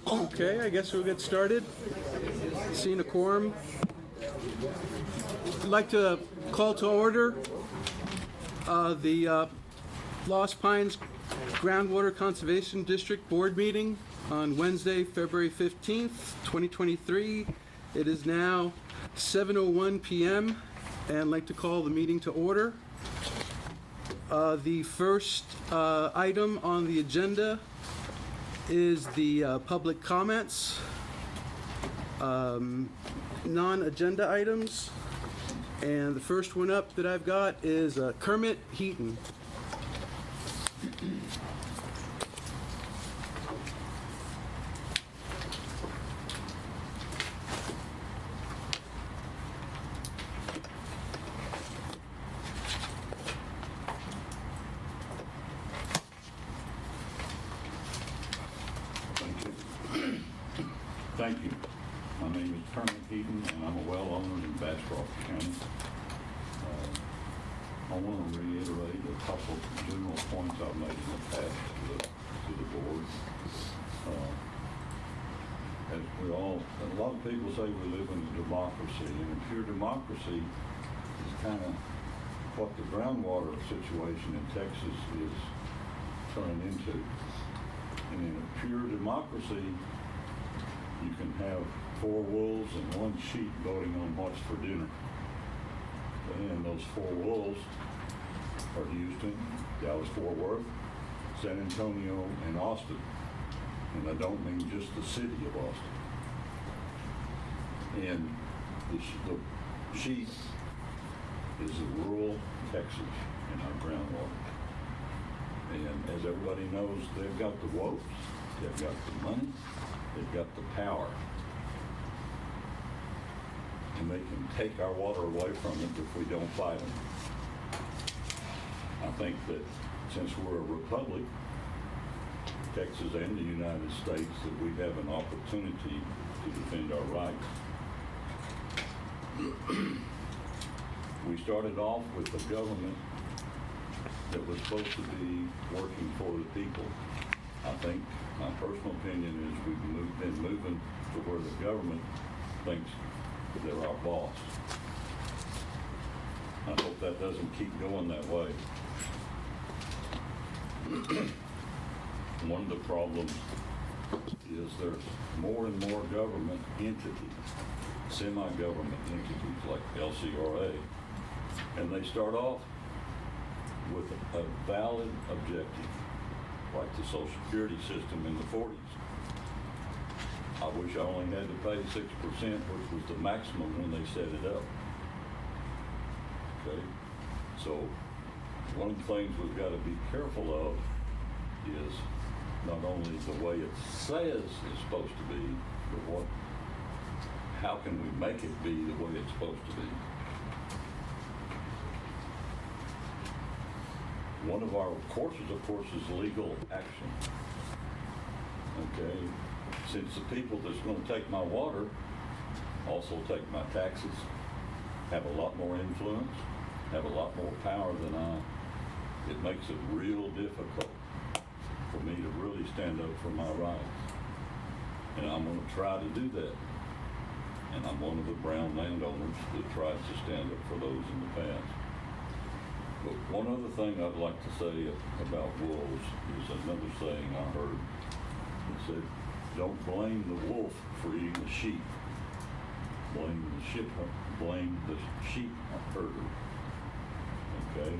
Okay, I guess we'll get started. Seeing a quorum. I'd like to call to order the Lost Pines Groundwater Conservation District Board meeting on Wednesday, February 15th, 2023. It is now 7:01 p.m. and I'd like to call the meeting to order. The first item on the agenda is the public comments, non-agenda items, and the first one up that I've got is Kermit Heaton. Thank you. My name is Kermit Heaton, and I'm a well owner in Bastrop County. I want to reiterate a couple of general points I've made in the past to the board. As we all, a lot of people say we live in a democracy, and a pure democracy is kind of what the groundwater situation in Texas is turning into. And in a pure democracy, you can have 4 wolves and 1 sheep voting on what's for dinner. And those 4 wolves are Houston, Dallas-Fort Worth, San Antonio, and Austin. And I don't mean just the city of Austin. And the sheep is the rural Texas in our groundwater. And as everybody knows, they've got the votes, they've got the money, they've got the power, and they can take our water away from it if we don't fight them. I think that since we're a republic, Texas and the United States, that we have an opportunity to defend our rights. We started off with a government that was supposed to be working for the people. I think my personal opinion is we've been moving to where the government thinks that they're our boss. I hope that doesn't keep going that way. One of the problems is there's more and more government entities, semi-government entities like LCRA, and they start off with a valid objective, like the Social Security system in the 40s. I wish I only had to pay 6%, which was the maximum when they set it up. Okay? So one of the things we've got to be careful of is not only the way it says it's supposed to be, but how can we make it be the way it's supposed to be? One of our courses, of course, is legal action. Okay? Since the people that's going to take my water also take my taxes, have a lot more influence, have a lot more power than it makes it real difficult for me to really stand up for my rights. And I'm going to try to do that. And I'm one of the brown landowners that tries to stand up for those in the past. But one other thing I'd like to say about wolves is another saying I heard. It said, don't blame the wolf for eating the sheep. Blame the sheep herder. Okay?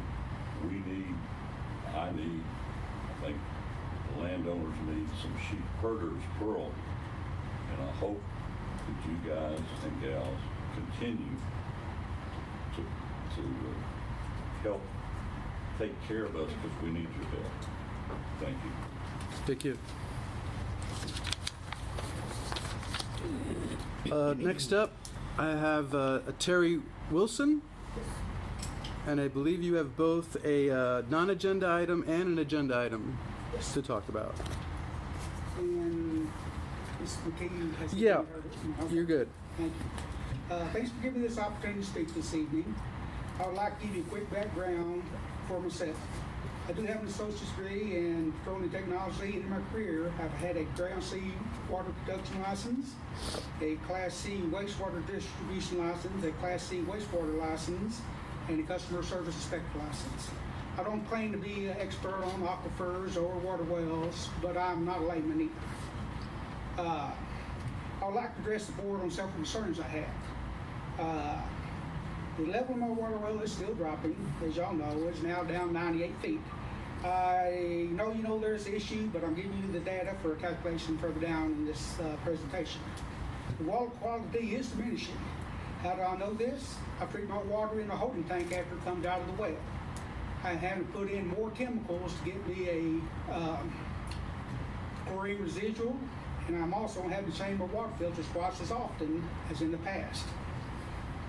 I think the landowners need some sheep herders plural. And I hope that you guys and gals continue to help take care of us because we need your help. Thank you. Thank you. Next up, I have Terry Wilson, and I believe you have both a non-agenda item and an agenda item to talk about. And Ms. McKay has... Yeah, okay. You're good. Thank you. Thanks for giving me this opportunity to speak this evening. I would like to give you a quick background for myself. I do have an associate's degree in petroleum technology. In my career, I've had a ground sea water production license, a Class C wastewater distribution license, a Class C wastewater license, and a customer service inspector license. I don't claim to be an expert on aquifers or water wells, but I'm not a layman either. I would like to address the board on several concerns I have. The level of my water well is still dropping, as y'all know. It's now down 98 feet. I know you know there's an issue, but I'm giving you the data for a calculation further down in this presentation. The water quality is diminishing. How do I know this? I treat my water in a holding tank after it comes out of the well. I have to put in more chemicals to get me a chlorine residual, and I'm also having to change my water filters twice as often as in the past.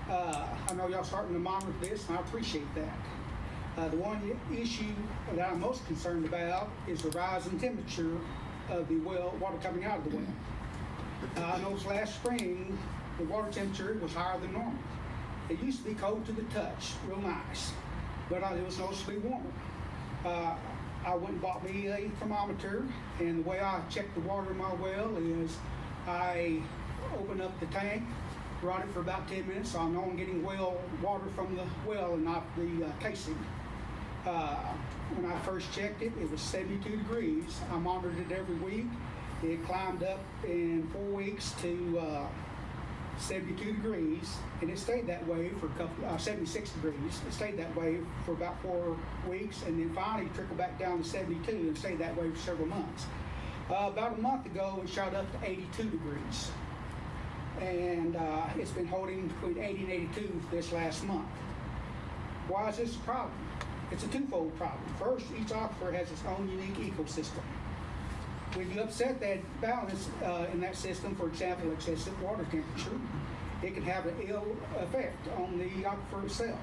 I know y'all starting to monitor this, and I appreciate that. The one issue that I'm most concerned about is the rise in temperature of the well, water coming out of the well. I noticed last spring, the water temperature was higher than normal. It used to be cold to the touch, real nice, but it was noticeably warmer. I went and bought me a thermometer, and the way I check the water in my well is I open up the tank, run it for about 10 minutes, so I know I'm getting well water from the well and not the casing. When I first checked it, it was 72 degrees. I monitored it every week. It climbed up in 4 weeks to 72 degrees, and it stayed that way for 76 degrees. It stayed that way for about 4 weeks, and then finally trickled back down to 72 and stayed that way for several months. About a month ago, it shot up to 82 degrees, and it's been holding between 80 and 82 this last month. Why is this a problem? It's a twofold problem. First, each aquifer has its own unique ecosystem. When you upset that balance in that system, for example, excessive water temperature, it can have an ill effect on the aquifer itself.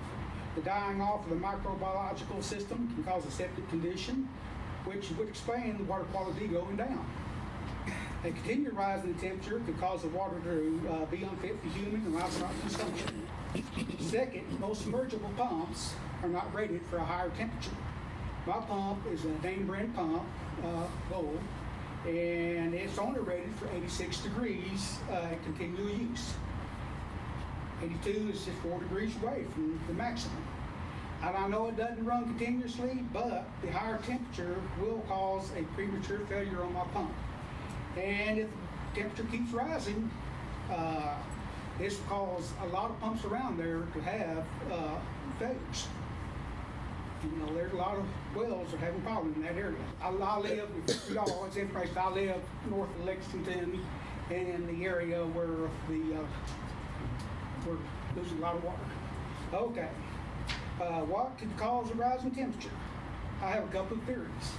The dying off of the microbiological system can cause a septic condition, which would explain the water quality going down. A continued rise in the temperature could cause the water to be unfit for human and livestock consumption. Second, most submergible pumps are not rated for a higher temperature. My pump is a name brand pump, Gold, and it's only rated for 86 degrees at continual use. 82 is just 4 degrees away from the maximum. And I know it doesn't run continuously, but the higher temperature will cause a premature failure on my pump. And if the temperature keeps rising, this will cause a lot of pumps around there to have failures. You know, there's a lot of wells that are having problems in that area. I live, for y'all, it's information, I live north of Lexington in the area where we're losing a lot of water. Okay, what could cause a rise in temperature? I have a couple of theories.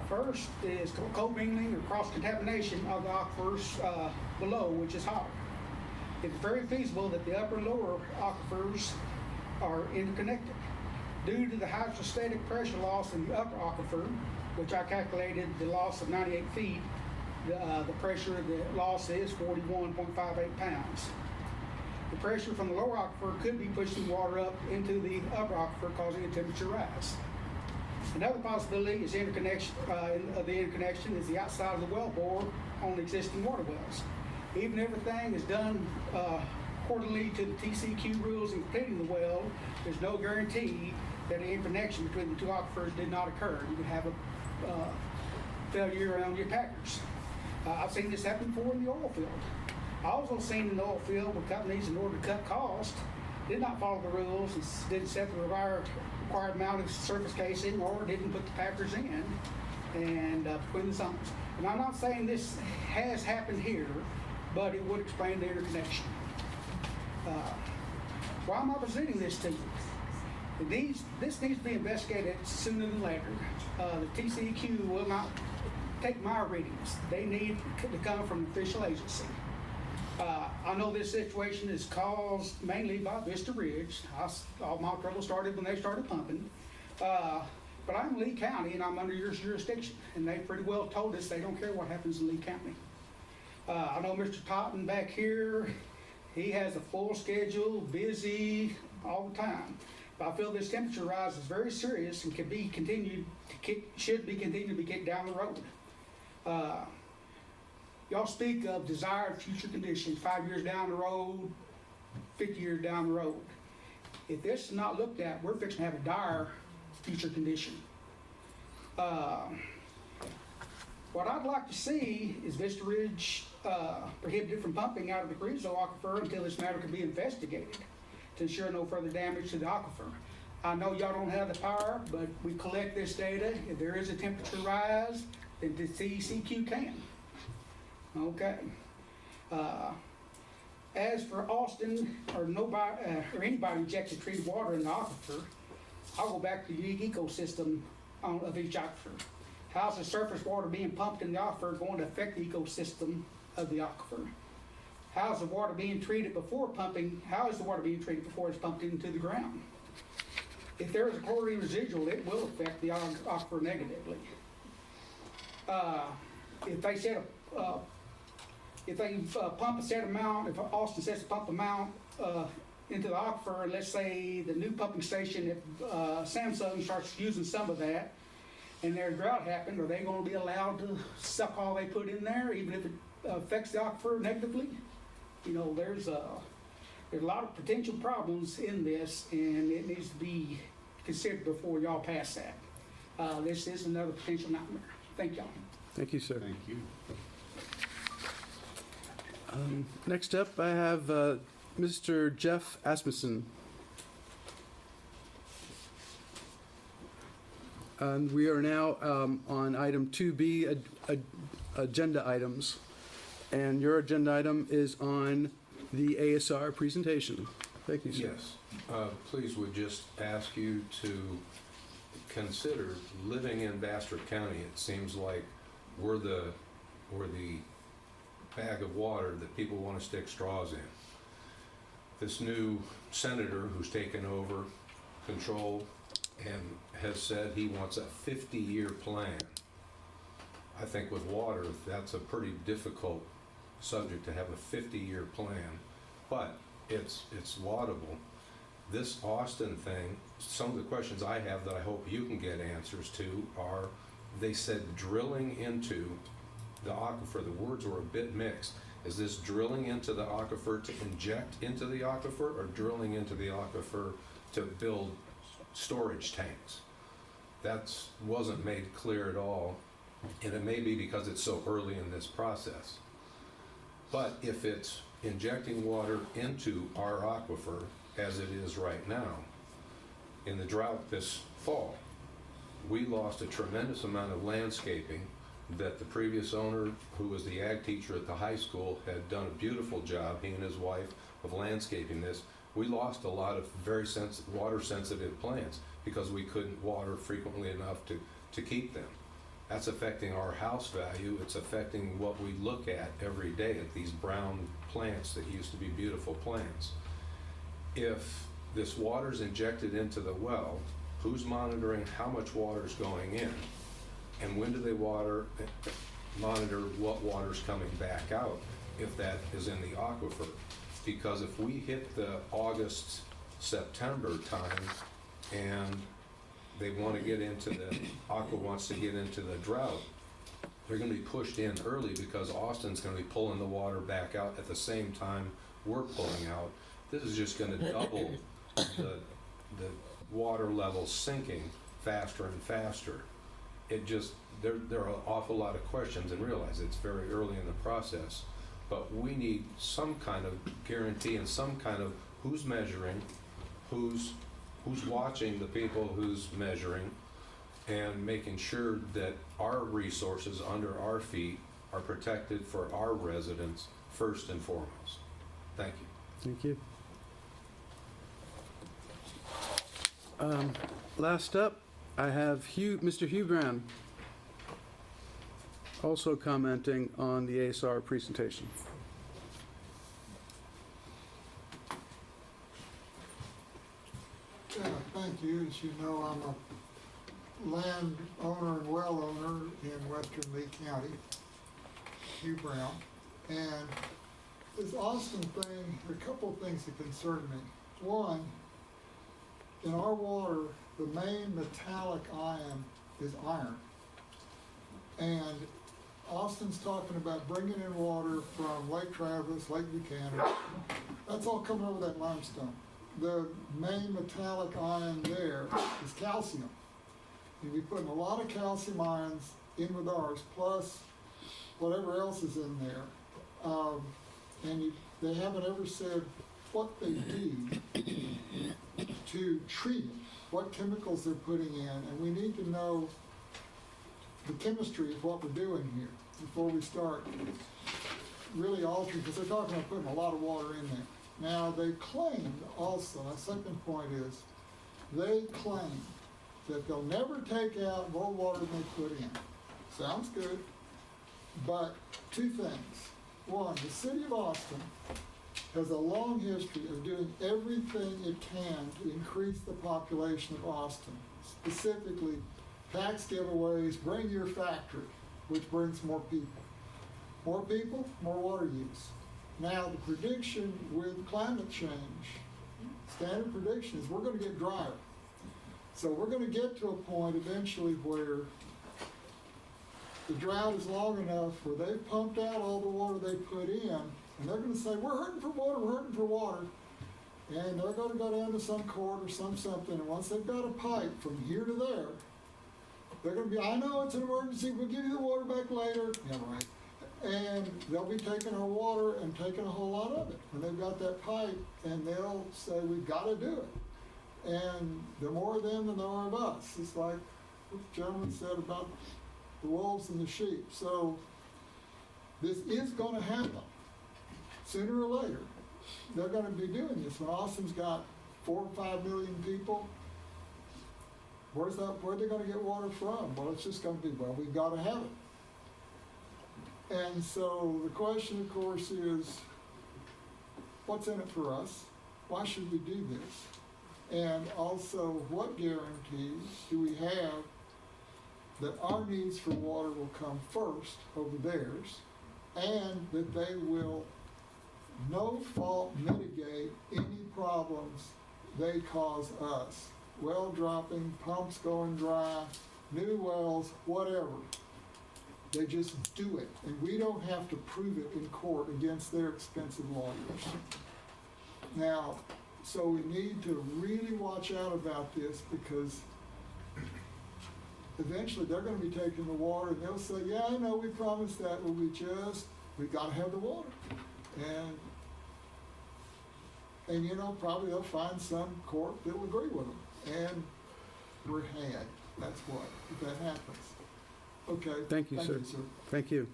First is commingling or cross-contamination of the aquifers below, which is hotter. It's very feasible that the upper and lower aquifers are interconnected. Due to the hydrostatic pressure loss in the upper aquifer, which I calculated the loss of 98 feet, the pressure of the loss is 41.58 pounds. The pressure from the lower aquifer could be pushing water up into the upper aquifer, causing a temperature rise. Another possibility is interconnection. The interconnection is the outside of the well bore on the existing water wells. Even if everything is done accordingly to the TCQ rules in completing the well, there's no guarantee that an interconnection between the two aquifers did not occur. You could have a failure on your packers. I've seen this happen before in the oil field. I also seen in the oil field where companies, in order to cut costs, did not follow the rules and didn't set the required amount of surface casing or didn't put the packers in and between the zones. And I'm not saying this has happened here, but it would explain the interconnection. Why am I presenting this to you? This needs to be investigated sooner than later. The TCEQ will not take my readings. They need to come from an official agency. I know this situation is caused mainly by Vista Ridge. All my trouble started when they started pumping. But I'm in Lee County and I'm under your jurisdiction. And they pretty well told us they don't care what happens in Lee County. I know Mr. Totten back here, he has a full schedule, busy all the time. I feel this temperature rise is very serious and should be continued to be kicked down the road. Y'all speak of desired future conditions, 5 years down the road, 50 years down the road. If this is not looked at, we're fixing to have a dire future condition. What I'd like to see is Vista Ridge prohibited from pumping out of the Greenville aquifer until this matter can be investigated to ensure no further damage to the aquifer. I know y'all don't have the power, but we collect this data. If there is a temperature rise, then the CECQ can. Okay. As for Austin or anybody injected treated water in the aquifer, I'll go back to the unique ecosystem of each aquifer. How's the surface water being pumped in the aquifer going to affect the ecosystem of the aquifer? How's the water being treated before pumping? How is the water being treated before it's pumped into the ground? If there is a chlorine residual, it will affect the aquifer negatively. If they pump a set amount, if Austin sets a pump amount into the aquifer, and let's say the new pumping station, if Samsung starts using some of that, and their drought happened, are they going to be allowed to suck all they put in there, even if it affects the aquifer negatively? You know, there's a lot of potential problems in this, and it needs to be considered before y'all pass that. This is another potential nightmare. Thank y'all. Thank you, sir. Thank you. Next up, I have Mr. Jeff Asmussen. And we are now on item 2B, agenda items. And your agenda item is on the ASR presentation. Thank you, sir. Yes. Please would just ask you to consider living in Bastrop County. It seems like we're the bag of water that people want to stick straws in. This new senator who's taken over control and has said he wants a 50-year plan. I think with water, that's a pretty difficult subject to have a 50-year plan, but it's laudable. This Austin thing, some of the questions I have that I hope you can get answers to are, they said drilling into the aquifer, the words were a bit mixed. Is this drilling into the aquifer to inject into the aquifer, or drilling into the aquifer to build storage tanks? That wasn't made clear at all, and it may be because it's so early in this process. But if it's injecting water into our aquifer, as it is right now, in the drought this fall, we lost a tremendous amount of landscaping that the previous owner, who was the ag teacher at the high school, had done a beautiful job, he and his wife, of landscaping this. We lost a lot of very water-sensitive plants because we couldn't water frequently enough to keep them. That's affecting our house value. It's affecting what we look at every day at these brown plants that used to be beautiful plants. If this water's injected into the well, who's monitoring how much water's going in? And when do they monitor what water's coming back out, if that is in the aquifer? Because if we hit the August, September time and they want to get into Aqua wants to get into the drought, they're going to be pushed in early because Austin's going to be pulling the water back out at the same time we're pulling out. This is just going to double the water level sinking faster and faster. There are an awful lot of questions, and realize it's very early in the process, but we need some kind of guarantee and some kind of who's measuring, who's watching the people who's measuring, and making sure that our resources under our feet are protected for our residents first and foremost. Thank you. Thank you. Last up, I have Mr. Hugh Brown, also commenting on the ASR presentation. Thank you. As you know, I'm a land owner and well owner in western Lee County, Hugh Brown. And this Austin thing, there are a couple of things that concern me. One, in our water, the main metallic ion is iron. And Austin's talking about bringing in water from Lake Travis, Lake Buchanan. That's all coming over that limestone. The main metallic ion there is calcium. You'll be putting a lot of calcium ions in with ours, plus whatever else is in there. They haven't ever said what they do to treat it, what chemicals they're putting in, and we need to know the chemistry of what we're doing here before we start really altering, because they're talking about putting a lot of water in there. Now, they claim also, my second point is, they claim that they'll never take out more water than they put in. Sounds good, but two things. One, the city of Austin has a long history of doing everything it can to increase the population of Austin, specifically tax giveaways, bring your factory, which brings more people. More people, more water use. Now, the prediction with climate change, standard prediction is we're going to get drier. So we're going to get to a point eventually where the drought is long enough where they've pumped out all the water they put in, and they're going to say, we're hurting for water, we're hurting for water. And they're going to go down to some court or something, and once they've got a pipe from here to there, they're going to be, I know it's an emergency, we'll give you the water back later. Yeah, right. And they'll be taking our water and taking a whole lot of it. And they've got that pipe, and they'll say, we've got to do it. And there are more of them than there are of us. It's like what the gentleman said about the wolves and the sheep. So this is going to happen. Sooner or later, they're going to be doing this. When Austin's got 4 or 5 million people, where are they going to get water from? Well, it's just going to be, well, we've got to have it. And so the question, of course, is, what's in it for us? Why should we do this? And also, what guarantees do we have that our needs for water will come first over theirs, and that they will no fault mitigate any problems they cause us? Well dropping, pumps going dry, new wells, whatever. They just do it, and we don't have to prove it in court against their expensive lawyers. Now, so we need to really watch out about this, because eventually they're going to be taking the water and they'll say, yeah, I know we promised that, but we've got to have the water. And you know, probably they'll find some court that will agree with them. And we're had. That's what, if that happens. Okay. Thank you, sir. Thank you.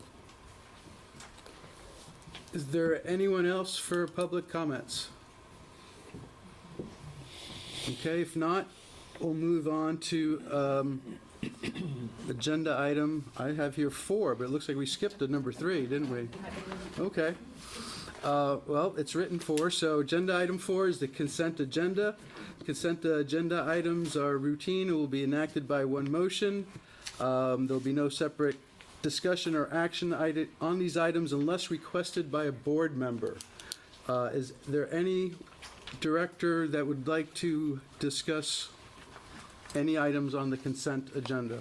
Is there anyone else for public comments? Okay, if not, we'll move on to agenda item. I have here 4, but it looks like we skipped to number 3, didn't we? Okay. Well, it's written 4, so agenda item 4 is the consent agenda. Consent agenda items are routine and will be enacted by one motion. There'll be no separate discussion or action on these items unless requested by a board member. Is there any director that would like to discuss any items on the consent agenda?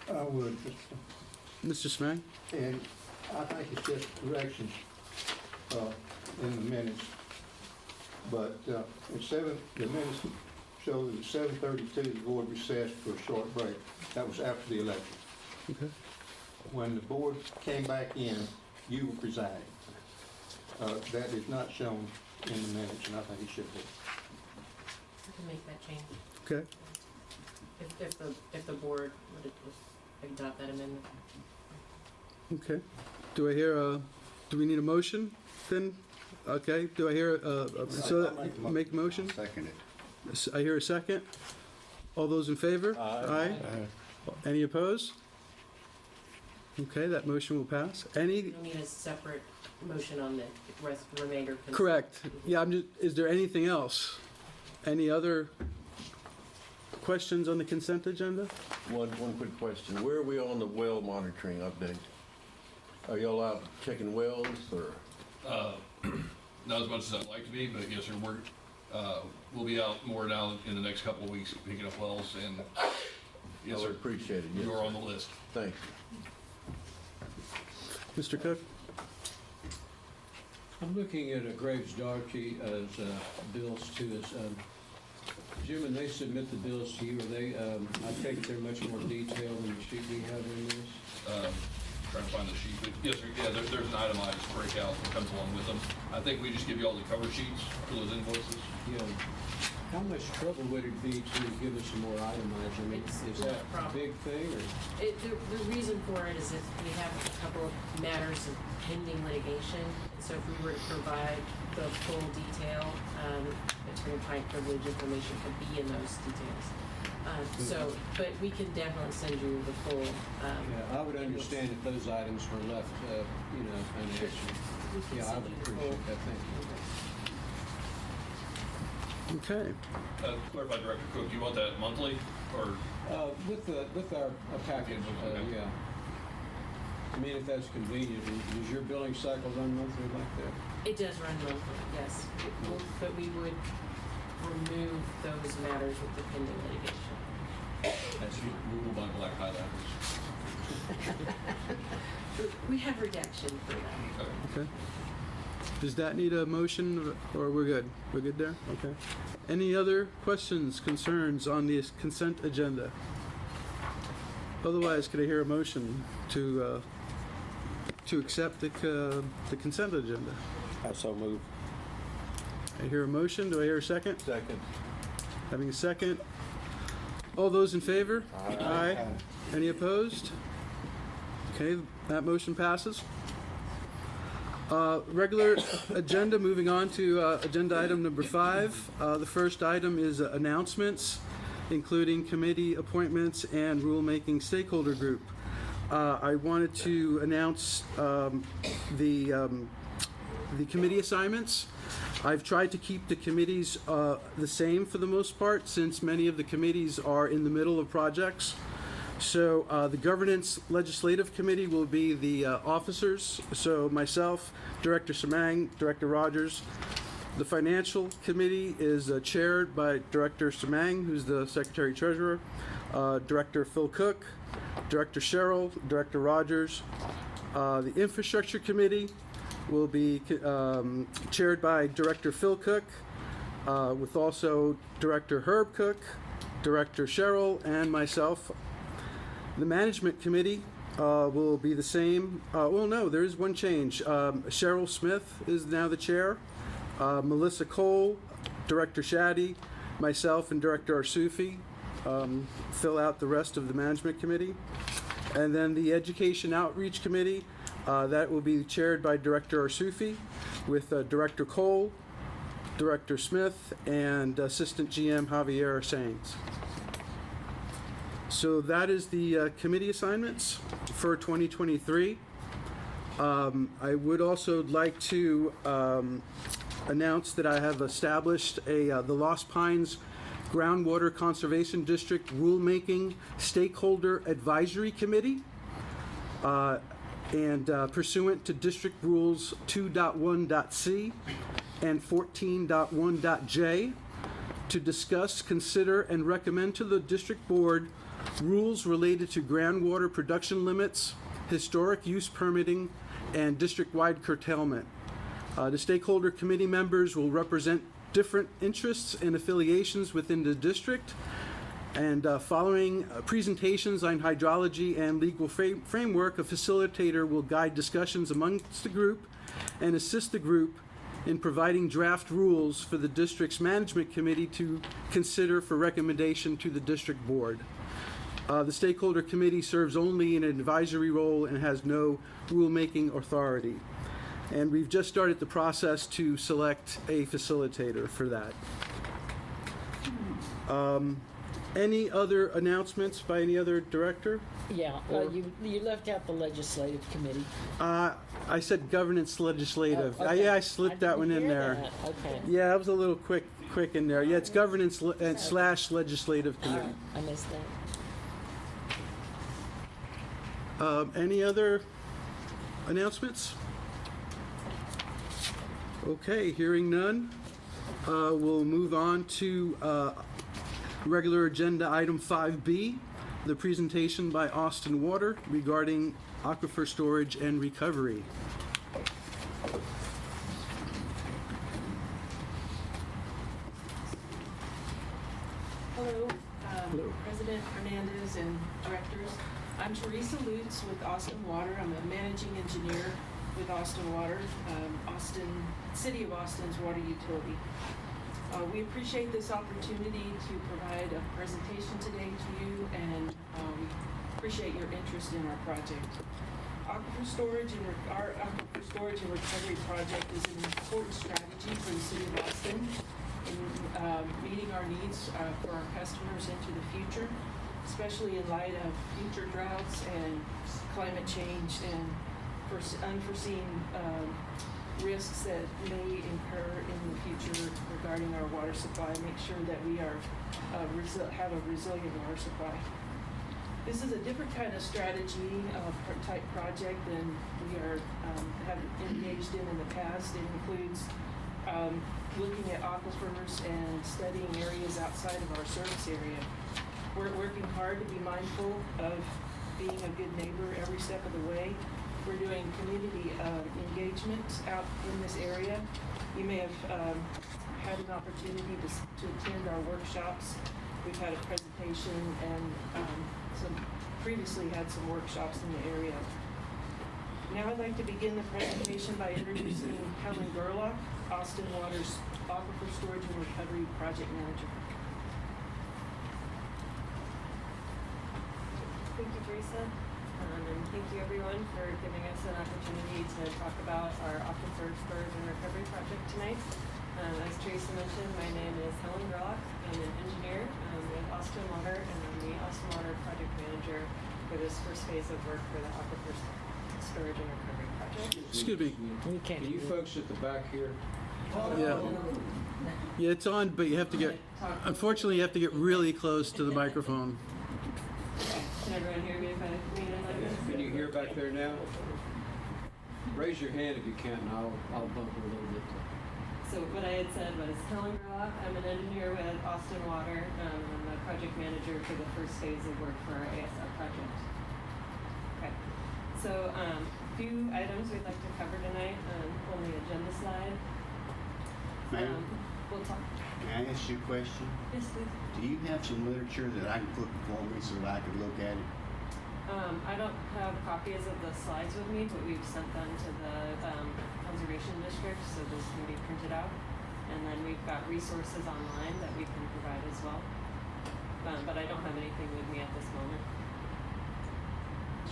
I would, Mr. Smang? and I think it's just corrections in the minutes. But the minutes show that at 7:32 the board recessed for a short break. That was after the election. Okay. When the board came back in, you were presiding. That is not shown in the minutes, and I think it should be. I can make that change Okay. if the board would adopt that amendment. Okay. Do I hear do we need a motion then? Okay. Do I hear so make a motion? Second it. I hear a second. All those in favor? Aye. Any opposed? Okay, that motion will pass. Any? You don't need a separate motion on the remainder. consent. Correct. Yeah, I'm just, is there anything else? Any other questions on the consent agenda? One quick question. Where are we on the well monitoring update? Are y'all out checking wells or? Not as much as I'd like to be, but yes, sir, we're We'll be out more now in the next couple of weeks picking up wells, and I yes, would sir, appreciate it, yes. you're sir. on the list. Thank you. Mr. Cook? I'm looking at Graves Doherty as bills to us. Jim, when they submit the bills to you, are they, I take it they're much more detailed than the sheet we have in this? Trying to find the sheet, but yes, sir, yeah, there's an itemized breakout that comes along with them. I think we just give you all the cover sheets for those invoices. Yeah. How much trouble would it be to give us some more itemized? I mean, It's is not that a problem. a big thing, or? The reason for it is if we have a couple of matters of pending litigation, so if we were to provide the full detail, attorney-client privilege information could be in those details. But we can definitely send you the full. Yeah, I would understand if those items were left, unanswered. We can Yeah, I send would you the full. appreciate that, thank you. Okay. Clarify, Director Cook, you want that monthly, or? With our package, yeah. I mean, if that's convenient, is your billing cycle run monthly like that? It does run monthly, yes. But we would remove those matters with the pending litigation. That's Google by black highlighters. We have redaction for that. Okay. Does that need a motion, or we're good? We're good there? Okay. Any other questions, concerns on this consent agenda? Otherwise, could I hear a motion to accept the consent agenda? I so move. I hear a motion. Do I hear a second? Second. Having a second. All those in favor? Aye. Any opposed? Okay, that motion passes. Regular agenda, moving on to agenda item number 5. The first item is announcements, including committee appointments and rulemaking stakeholder group. I wanted to announce the committee assignments. I've tried to keep the committees the same for the most part, since many of the committees are in the middle of projects. So the Governance Legislative Committee will be the officers. So myself, Director Samang, Director Rogers. The Financial Committee is chaired by Director Samang, who's the Secretary Treasurer, Director Phil Cook, Director Sherrill, Director Rogers. The Infrastructure Committee will be chaired by Director Phil Cook, with also Director Herb Cook, Director Sherrill, and myself. The Management Committee will be the same. Well, no, there is one change. Cheryl Smith is now the chair. Melissa Cole, Director Shaddy, myself, and Director Arsufi fill out the rest of the Management Committee. And then the Education Outreach Committee, that will be chaired by Director Arsufi, with Director Cole, Director Smith, and Assistant GM Javier Sainz. So that is the committee assignments for 2023. I would also like to announce that I have established the Lost Pines Groundwater Conservation District Rulemaking Stakeholder Advisory Committee. And pursuant to District Rules 2.1.c and 14.1.j, to discuss, consider, and recommend to the District Board rules related to groundwater production limits, historic use permitting, and district-wide curtailment. The stakeholder committee members will represent different interests and affiliations within the district, and following presentations on hydrology and legal framework, a facilitator will guide discussions amongst the group and assist the group in providing draft rules for the district's management committee to consider for recommendation to the district board. The stakeholder committee serves only in an advisory role and has no rulemaking authority. And we've just started the process to select a facilitator for that. Any other announcements by any other director? Yeah, Or- you left out the legislative committee. I said governance legislative. Oh, okay. Yeah, I slipped that one in didn't hear there. that. Okay. Yeah, that was a little quick in there. Yeah, it's governance slash legislative All committee. right, I missed that. Any other announcements? Okay, hearing none. We'll move on to regular agenda item 5B, the presentation by Austin Water regarding aquifer storage and recovery. Hello, President Hernandez and directors. I'm Teresa Lutz with Austin Water. I'm a managing engineer with Austin Water, City of Austin's water utility. We appreciate this opportunity to provide a presentation today to you, and appreciate your interest in our project. Our aquifer storage and recovery project is an important strategy for the City of Austin in meeting our needs for our customers into the future, especially in light of future droughts and climate change and unforeseen risks that may incur in the future regarding our water supply. Make sure that we are have a resilient water supply. This is a different kind of strategy type project than we have engaged in the past. It includes looking at aquifers and studying areas outside of our service area. We're working hard to be mindful of being a good neighbor every step of the way. We're doing community engagement out in this area. You may have had an opportunity to attend our workshops. We've had a presentation and previously had some workshops in the area. Now I'd like to begin the presentation by introducing Helen Gerlach, Austin Water's Aquifer Storage and Recovery Project Manager. Thank you, Teresa, and thank you everyone for giving us an opportunity to talk about our Aquifer Storage and Recovery Project tonight. As Teresa mentioned, my name is Helen Gerlach. I'm an engineer with Austin Water, and I'm the Austin Water Project Manager for this first phase of work for the Aquifer Storage and Recovery Project. Excuse me. We can't. Can you folks at the back here? Yeah. Yeah, it's on, but you have to get, unfortunately, you have to get really close to the microphone. Can everyone hear me if I lean in like this? Can you hear back there now? Raise your hand if you can, and I'll bump it a little bit. So what I had said was Helen Gerlach. I'm an engineer with Austin Water. I'm the project manager for the first phase of work for our ASR project. Okay. So a few items we'd like to cover tonight on the agenda slide. Ma'am, We'll talk. can I ask you a question? Yes, please. Do you have some literature that I can put before me so that I can look at it? I don't have copies of the slides with me, but we've sent them to the conservation district, so those can be printed out. And then we've got resources online that we can provide as well. But I don't have anything with me at this moment.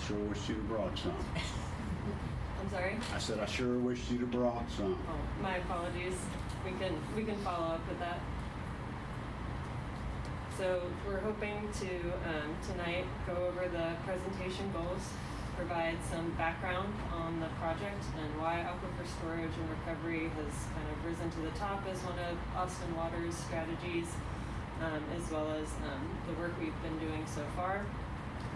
Sure wish you'd have brought some. I'm sorry? I said I sure wish you'd have brought some. Oh, my apologies. We can follow up with that. So we're hoping to tonight go over the presentation goals, provide some background on the project and why aquifer storage and recovery has kind of risen to the top as one of Austin Water's strategies, as well as the work we've been doing so far.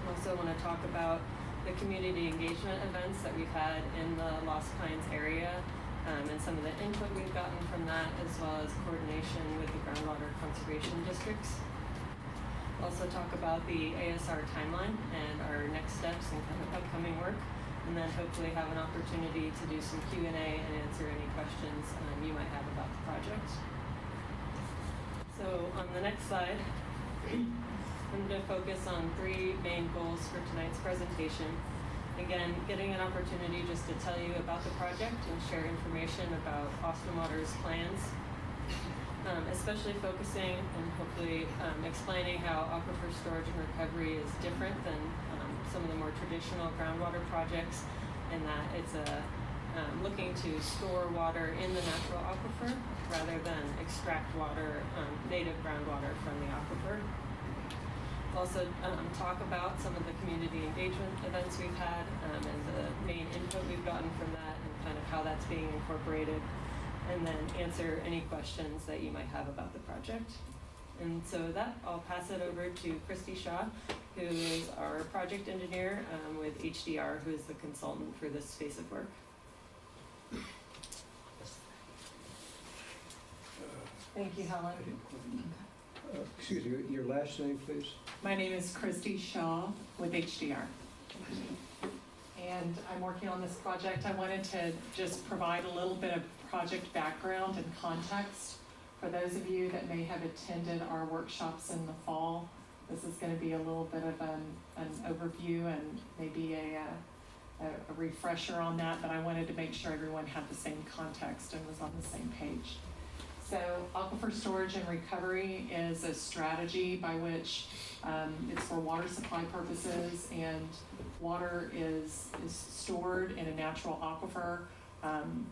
We also want to talk about the community engagement events that we've had in the Lost Pines area, and some of the input we've gotten from that, as well as coordination with the groundwater conservation districts. Also talk about the ASR timeline and our next steps and kind of upcoming work, and then hopefully have an opportunity to do some Q&A and answer any questions you might have about the project. So on the next slide, I'm going to focus on three main goals for tonight's presentation. Again, getting an opportunity just to tell you about the project and share information about Austin Water's plans, especially focusing and hopefully explaining how aquifer storage and recovery is different than some of the more traditional groundwater projects, and that it's looking to store water in the natural aquifer rather than extract water, native groundwater from the aquifer. Also talk about some of the community engagement events we've had and the main input we've gotten from that and kind of how that's being incorporated, and then answer any questions that you might have about the project. And so that, I'll pass it over to Christy Shaw, who is our project engineer with HDR, who is the consultant for this phase of work. Thank you, Helen. Excuse me, your last name, please? My name is Christy Shaw with HDR. And I'm working on this project. I wanted to just provide a little bit of project background and context for those of you that may have attended our workshops in the fall. This is going to be a little bit of an overview and maybe a refresher on that, but I wanted to make sure everyone had the same context and was on the same page. So aquifer storage and recovery is a strategy by which it's for water supply purposes, and water is stored in a natural aquifer. And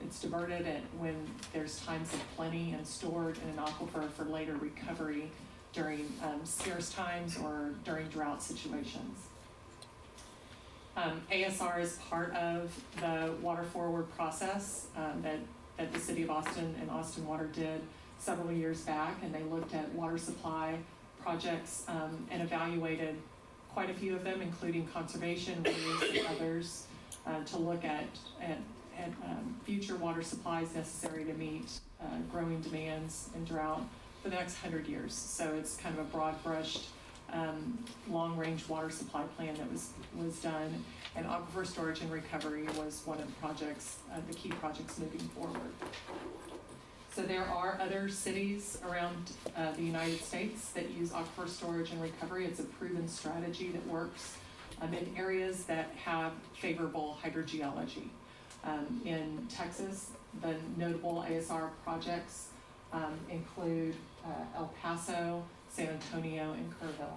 it's diverted when there's times of plenty and stored in an aquifer for later recovery during scarce times or during drought situations. ASR is part of the water forward process that the City of Austin and Austin Water did several years back, and they looked at water supply projects and evaluated quite a few of them, including conservation, reuse, and others, to look at future water supplies necessary to meet growing demands and drought for the next 100 years. So it's kind of a broad-brushed, long-range water supply plan that was done, and aquifer storage and recovery was one of the projects, the key projects moving forward. So there are other cities around the United States that use aquifer storage and recovery. It's a proven strategy that works in areas that have favorable hydrogeology. In Texas, the notable ASR projects include El Paso, San Antonio, and Kerrville.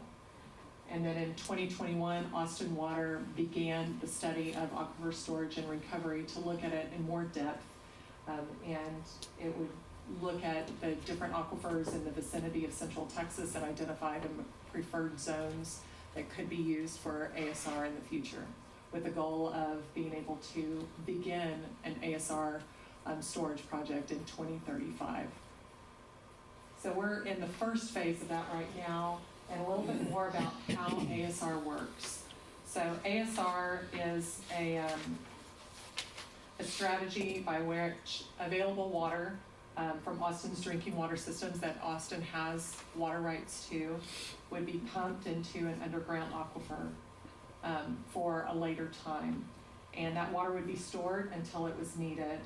And then in 2021, Austin Water began the study of aquifer storage and recovery to look at it in more depth, and it would look at the different aquifers in the vicinity of Central Texas and identify the preferred zones that could be used for ASR in the future, with the goal of being able to begin an ASR storage project in 2035. So we're in the first phase of that right now, and a little bit more about how ASR works. So ASR is a strategy by which available water from Austin's drinking water systems that Austin has water rights to would be pumped into an underground aquifer for a later time. And that water would be stored until it was needed.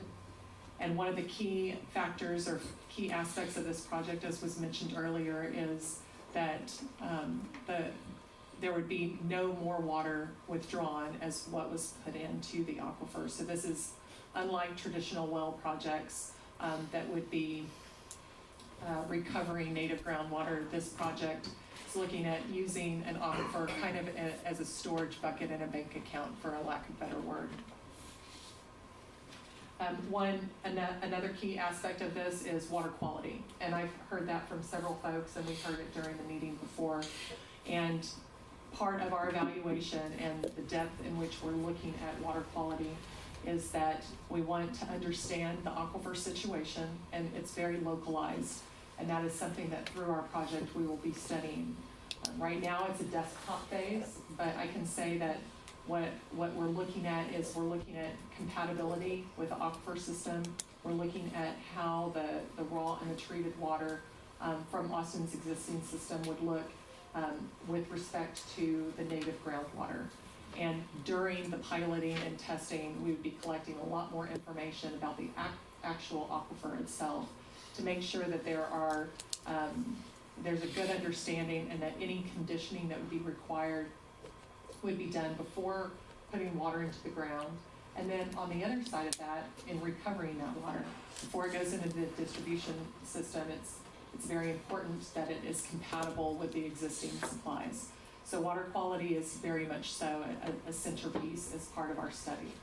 And one of the key factors or key aspects of this project, as was mentioned earlier, is that there would be no more water withdrawn as what was put into the aquifer. So this is unlike traditional well projects that would be recovering native groundwater. This project is looking at using an aquifer kind of as a storage bucket in a bank account, for a lack of a better word. Another key aspect of this is water quality, and I've heard that from several folks, and we heard it during the meeting before. And part of our evaluation and the depth in which we're looking at water quality is that we want to understand the aquifer situation, and it's very localized, and that is something that through our project we will be studying. Right now it's a desktop phase, but I can say that what we're looking at is we're looking at compatibility with the aquifer system. We're looking at how the raw and the treated water from Austin's existing system would look with respect to the native groundwater. And during the piloting and testing, we would be collecting a lot more information about the actual aquifer itself to make sure that there's a good understanding, and that any conditioning that would be required would be done before putting water into the ground. And then on the other side of that, in recovering that water, before it goes into the distribution system, it's very important that it is compatible with the existing supplies. So water quality is very much so a centerpiece as part of our study.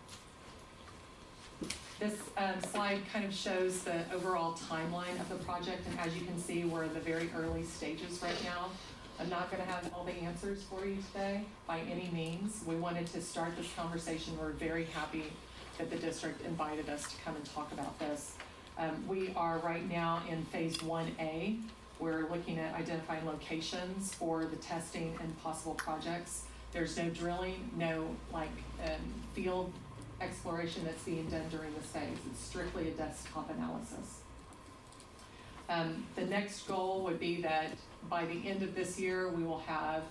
This slide kind of shows the overall timeline of the project, and as you can see, we're in the very early stages right now. I'm not going to have all the answers for you today by any means. We wanted to start this conversation. We're very happy that the district invited us to come and talk about this. We are right now in phase 1A. We're looking at identifying locations for the testing and possible projects. There's no drilling, no field exploration that's being done during this phase. It's strictly a desktop analysis. The next goal would be that by the end of this year, we will have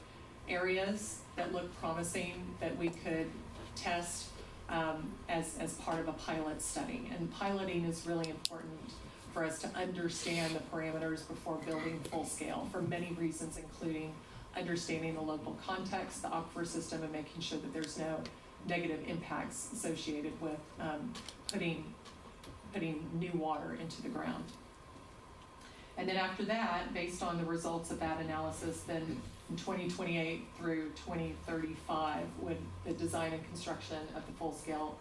areas that look promising that we could test as part of a pilot study. And piloting is really important for us to understand the parameters before building full scale for many reasons, including understanding the local context, the aquifer system, and making sure that there's no negative impacts associated with putting new water into the ground. And then after that, based on the results of that analysis, then in 2028 through 2035, when the design and construction of the full-scale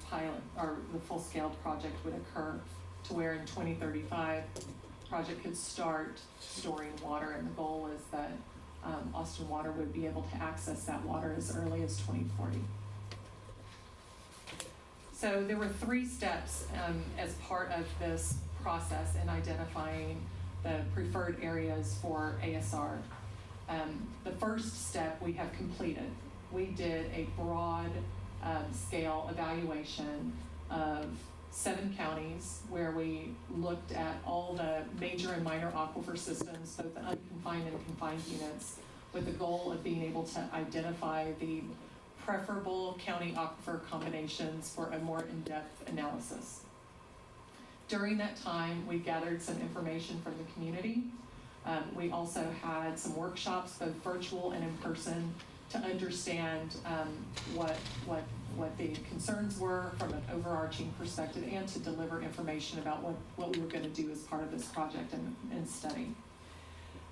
pilot, or the full-scale project would occur, to where in 2035, project could start storing water, and the goal is that Austin Water would be able to access that water as early as 2040. So there were 3 steps as part of this process in identifying the preferred areas for ASR. The first step we have completed. We did a broad scale evaluation of 7 counties where we looked at all the major and minor aquifer systems, both the unconfined and confined units, with the goal of being able to identify the preferable county aquifer combinations for a more in-depth analysis. During that time, we gathered some information from the community. We also had some workshops, both virtual and in person, to understand what the concerns were from an overarching perspective, and to deliver information about what we were going to do as part of this project and study.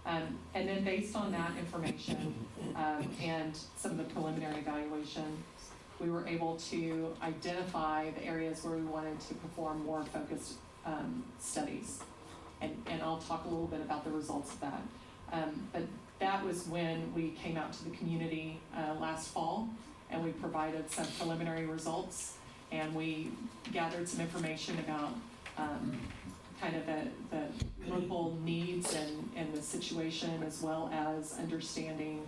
And then based on that information and some of the preliminary evaluation, we were able to identify the areas where we wanted to perform more focused studies. And I'll talk a little bit about the results of that. But that was when we came out to the community last fall, and we provided some preliminary results, and we gathered some information about kind of the local needs and the situation, as well as understanding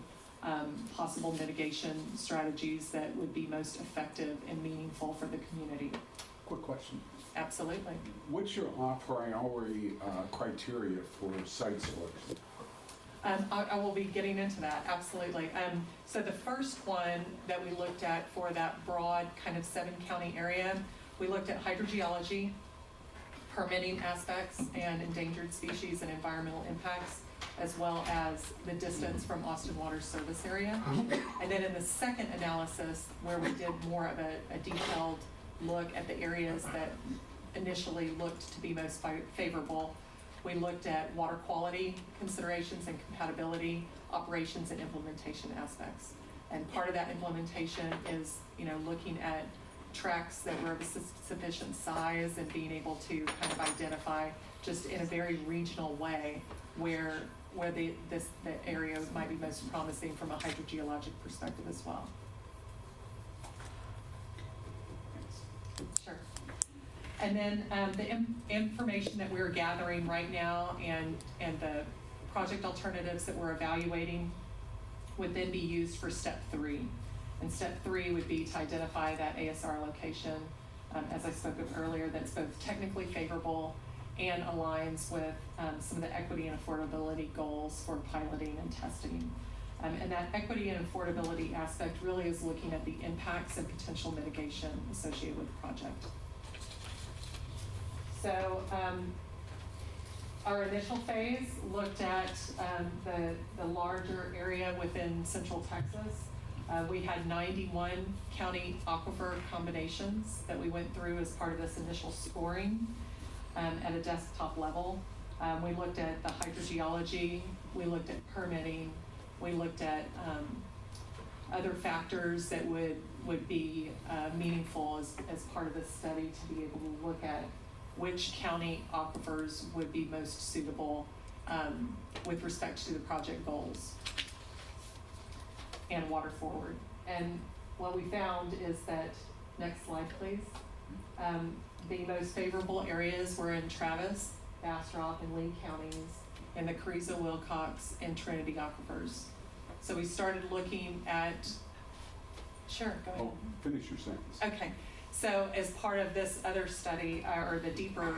possible mitigation strategies that would be most effective and meaningful for the community. Quick question. Absolutely. What's your a priori criteria for site selection? I will be getting into that, absolutely. So the first one that we looked at for that broad kind of 7-county area, we looked at hydrogeology, permitting aspects, and endangered species and environmental impacts, as well as the distance from Austin Water's service area. And then in the second analysis, where we did more of a detailed look at the areas that initially looked to be most favorable, we looked at water quality considerations and compatibility, operations, and implementation aspects. And part of that implementation is, looking at tracks that were of a sufficient size and being able to kind of identify just in a very regional way where the area might be most promising from a hydrogeologic perspective as well. Sure. And then the information that we're gathering right now and the project alternatives that we're evaluating would then be used for step 3. And step 3 would be to identify that ASR location, as I spoke of earlier, that's both technically favorable and aligns with some of the equity and affordability goals for piloting and testing. And that equity and affordability aspect really is looking at the impacts and potential mitigation associated with the project. So our initial phase looked at the larger area within Central Texas. We had 91 county aquifer combinations that we went through as part of this initial scoring at a desktop level. We looked at the hydrogeology, we looked at permitting, we looked at other factors that would be meaningful as part of this study to be able to look at which county aquifers would be most suitable with respect to the project goals and water forward. And what we found is that, next slide please, the most favorable areas were in Travis, Bastrop, and Lee counties, and the Carrizo, Wilcox, and Trinity aquifers. So we started looking at, sure, go ahead. Oh, finish your sentence. Okay, So as part of this other study, or the deeper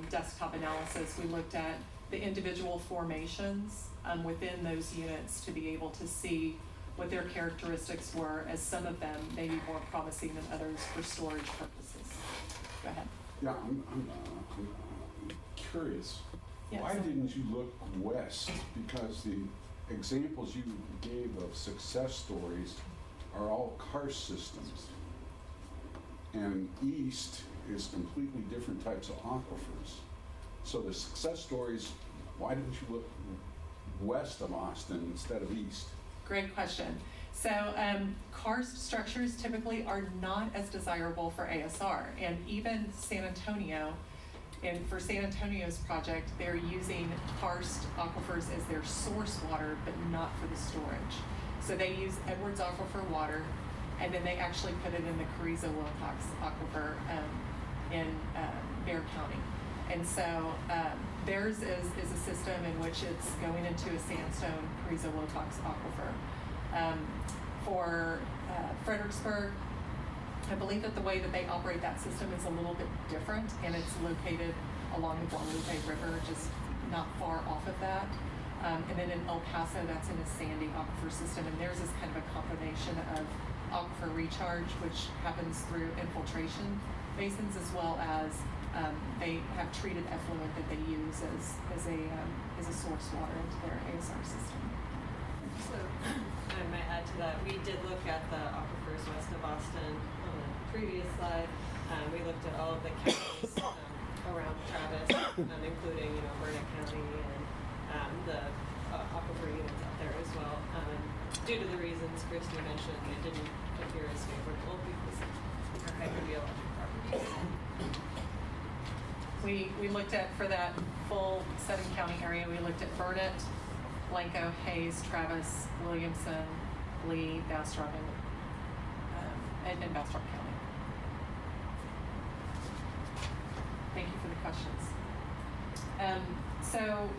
desktop analysis, we looked at the individual formations within those units to be able to see what their characteristics were, as some of them may be more promising than others for storage purposes. Go ahead. Yeah, I'm curious. Yeah, Why so- didn't you look west? Because the examples you gave of success stories are all karst systems. And east is completely different types of aquifers. So the success stories, why didn't you look west of Austin instead of east? Great question. So karst structures typically are not as desirable for ASR, and even San Antonio, and for San Antonio's project, they're using karst aquifers as their source water, but not for the storage. So they use Edwards aquifer water, and then they actually put it in the Carrizo-Wilcox aquifer in Bexar County. And so theirs is a system in which it's going into a sandstone Carrizo-Wilcox aquifer. For Fredericksburg, I believe that the way that they operate that system is a little bit different, and it's located along the Guadalupe River, just not far off of that. And then in El Paso, that's in a sandy aquifer system, and theirs is kind of a combination of aquifer recharge, which happens through infiltration basins, as well as they have treated effluent that they use as a source water into their ASR system. So, I might add to that, we did look at the aquifers west of Boston on the previous slide. We looked at all of the counties around Travis, including, Burnett County and the aquifer units out there as well. Due to the reasons Christy mentioned, it didn't appear as favorable because our hydrogeologic properties. We looked at, for that full 7-county area, we looked at Burnett, Blanco, Hayes, Travis, Williamson, Lee, Bastrop, and Bastrop County. Thank you for the questions. So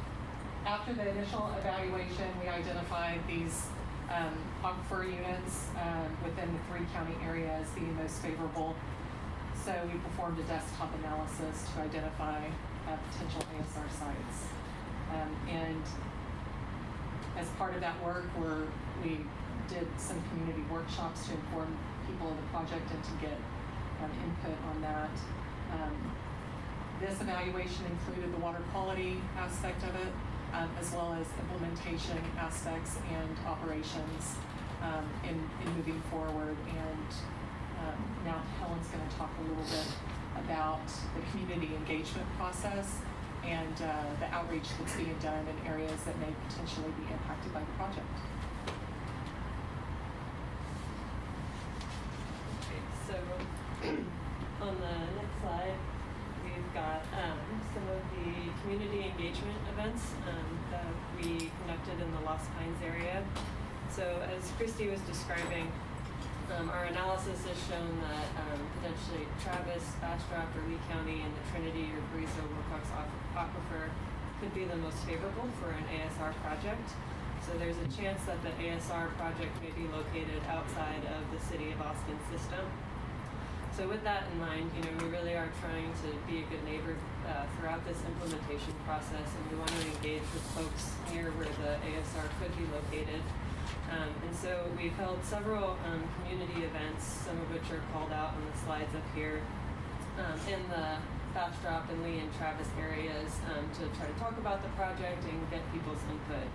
after the initial evaluation, we identified these aquifer units within the 3-county area as being most favorable. So we performed a desktop analysis to identify potential ASR sites. And as part of that work, we did some community workshops to inform people of the project and to get input on that. This evaluation included the water quality aspect of it, as well as implementation aspects and operations in moving forward. And now Helen's going to talk a little bit about the community engagement process and the outreach that's being done in areas that may potentially be impacted by the project. Okay, so on the next slide, we've got some of the community engagement events that we conducted in the Lost Pines area. So as Christy was describing, our analysis has shown that potentially Travis, Bastrop, or Lee County, and the Trinity or Carrizo-Wilcox aquifer could be the most favorable for an ASR project. So there's a chance that the ASR project may be located outside of the City of Austin system. So with that in mind, we really are trying to be a good neighbor throughout this implementation process, and we want to engage with folks near where the ASR could be located. And so we've held several community events, some of which are called out on the slides up here, in the Bastrop and Lee and Travis areas to try to talk about the project and get people's input.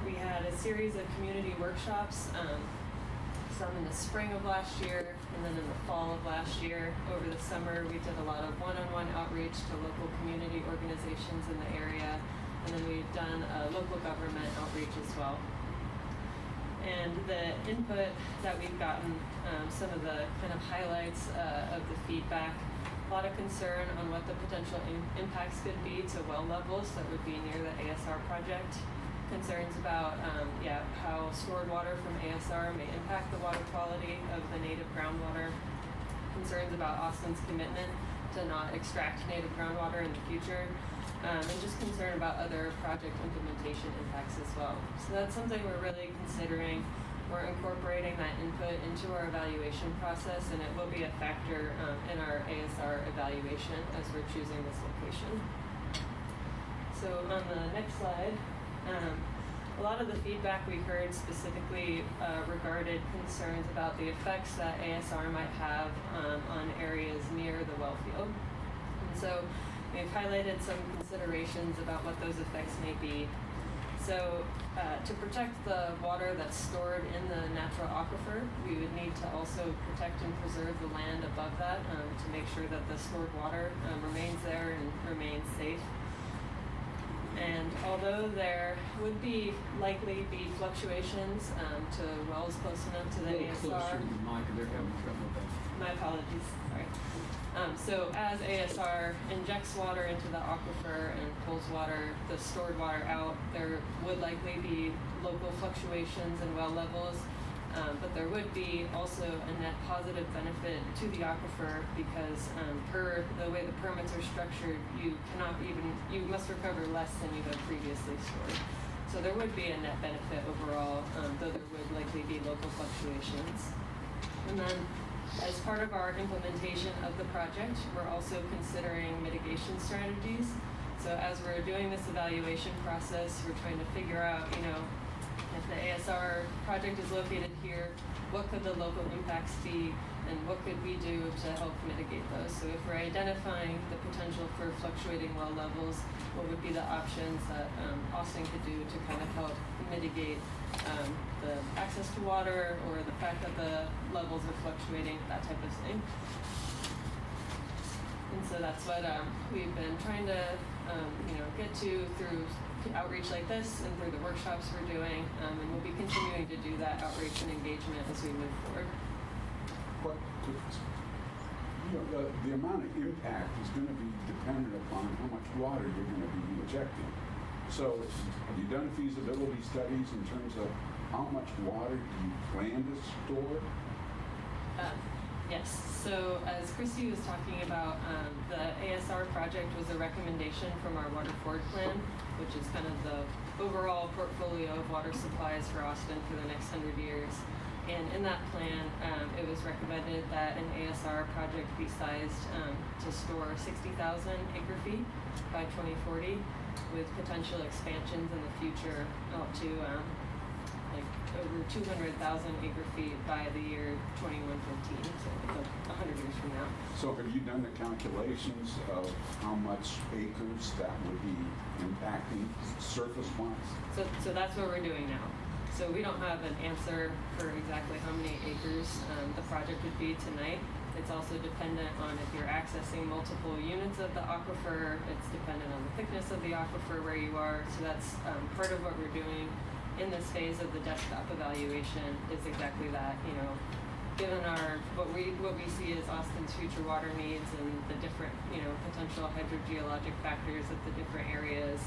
We had a series of community workshops, some in the spring of last year and then in the fall of last year. Over the summer, we did a lot of one-on-one outreach to local community organizations in the area, and then we've done local government outreach as well. And the input that we've gotten, some of the kind of highlights of the feedback, a lot of concern on what the potential impacts could be to well levels that would be near the ASR project. Concerns about how stored water from ASR may impact the water quality of the native groundwater. Concerns about Austin's commitment to not extract native groundwater in the future. And just concern about other project implementation impacts as well. So that's something we're really considering we're incorporating that input into our evaluation process, and it will be a factor in our ASR evaluation as we're choosing this location. So on the next slide, a lot of the feedback we heard specifically regarded concerns about the effects that ASR might have on areas near the well field. And so we've highlighted some considerations about what those effects may be. So to protect the water that's stored in the natural aquifer, we would need to also protect and preserve the land above that to make sure that the stored water remains there and remains safe. And although there would likely be fluctuations to wells close enough to the ASR. My apologies, sorry. So as ASR injects water into the aquifer and pulls the stored water out, there would likely be local fluctuations in well levels, but there would be also a net positive benefit to the aquifer because per the way the permits are structured, you must recover less than you have previously stored. So there would be a net benefit overall, though there would likely be local fluctuations. And then as part of our implementation of the project, we're also considering mitigation strategies. So as we're doing this evaluation process, we're trying to figure out, if the ASR project is located here, what could the local impacts be, and what could we do to help mitigate those? So if we're identifying the potential for fluctuating well levels, what would be the options that Austin could do to kind of help mitigate the access to water or the fact that the levels are fluctuating, that type of thing. And so that's what we've been trying to get to through outreach like this and through the workshops we're doing, and we'll be continuing to do that outreach and engagement as we move forward. But, the amount of impact is going to be dependent upon how much water you're going to be injecting. So have you done feasibility studies in terms of how much water do you plan to store? Yes, so as Christy was talking about, the ASR project was a recommendation from our water forward plan, which is kind of the overall portfolio of water supplies for Austin for the next 100 years. And in that plan, it was recommended that an ASR project be sized to store 60,000 acre feet by 2040, with potential expansions in the future out to over 200,000 acre feet by the year 2115, so 100 years from now. So have you done the calculations of how much acres that would be impacting surface-wise? So that's what we're doing now. So we don't have an answer for exactly how many acres the project would be tonight. It's also dependent on if you're accessing multiple units of the aquifer. It's dependent on the thickness of the aquifer where you are. So that's part of what we're doing in this phase of the desktop evaluation is exactly that. Given what we see as Austin's future water needs and the different potential hydrogeologic factors of the different areas.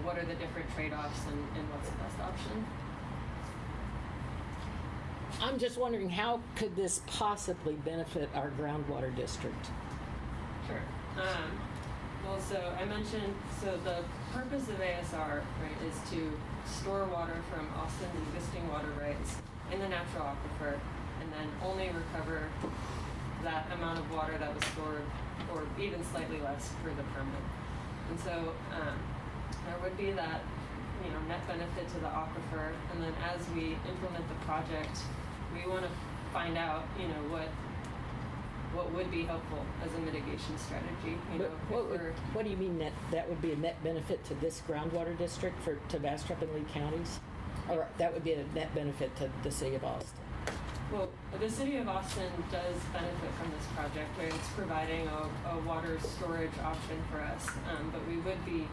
What are the different trade-offs and what's the best option? I'm just wondering, how could this possibly benefit our groundwater district? Sure. Well, so I mentioned, the purpose of ASR, right, is to store water from Austin's existing water rights in the natural aquifer and then only recover that amount of water that was stored or even slightly less for the permit. And so there would be that net benefit to the aquifer, and then as we implement the project, we want to find out what would be helpful as a mitigation strategy. What do you mean that would be a net benefit to this groundwater district to Bastrop and Lee counties? Or that would be a net benefit to the city of Austin? Well, the city of Austin does benefit from this project, where it's providing a water storage option for us, but we would be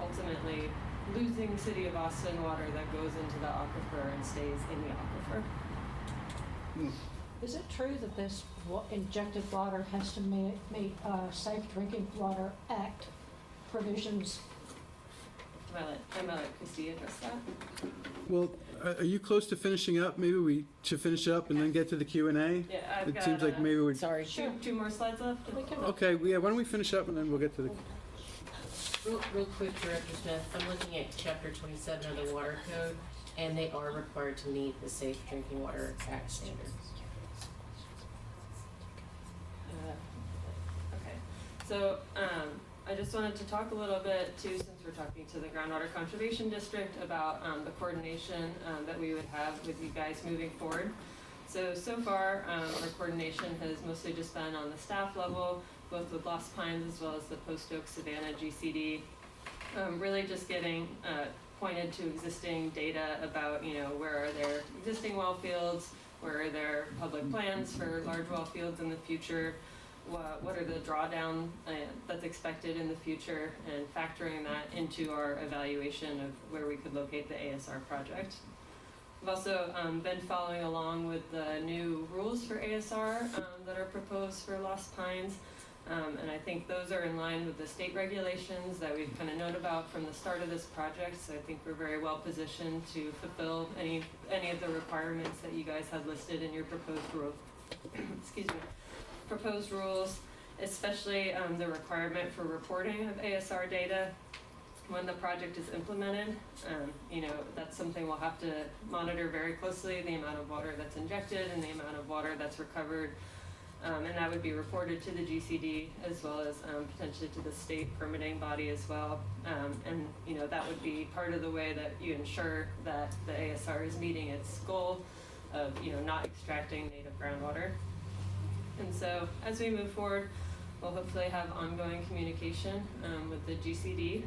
ultimately losing city of Austin water that goes into the aquifer and stays in the aquifer. Is it true that this injected water has to meet Safe Drinking Water Act provisions? I might let Christy address that. Well, are you close to finishing up? Maybe we should finish up and then get to the Q&A? Yeah, I've It got, seems like maybe we're... Sorry. Two more slides left. Okay, yeah, why don't we finish up and then we'll get to the... Real quick, Director Smith, I'm looking at chapter 27 of the water code, And they are required to meet the Safe Drinking Water Act standards. Okay, so I just wanted to talk a little bit too, since we're talking to the Groundwater Conservation District, about the coordination that we would have with you guys moving forward. So far, our coordination has mostly just been on the staff level, both with Lost Pines as well as the Post Oak Savannah GCD. Really just getting pointed to existing data about, where are there existing well fields, where are there public plans for large well fields in the future, what are the drawdown that's expected in the future, and factoring that into our evaluation of where we could locate the ASR project. I've also been following along with the new rules for ASR that are proposed for Lost Pines. And I think those are in line with the state regulations that we've kind of known about from the start of this project. So I think we're very well positioned to fulfill any of the requirements that you guys have listed in your proposed rules. Excuse me, proposed rules, especially the requirement for reporting of ASR data when the project is implemented. That's something we'll have to monitor very closely, the amount of water that's injected and the amount of water that's recovered. And that would be reported to the GCD as well as potentially to the state permitting body as well. And that would be part of the way that you ensure that the ASR is meeting its goal of not extracting native groundwater. And so as we move forward, we'll hopefully have ongoing communication with the GCD.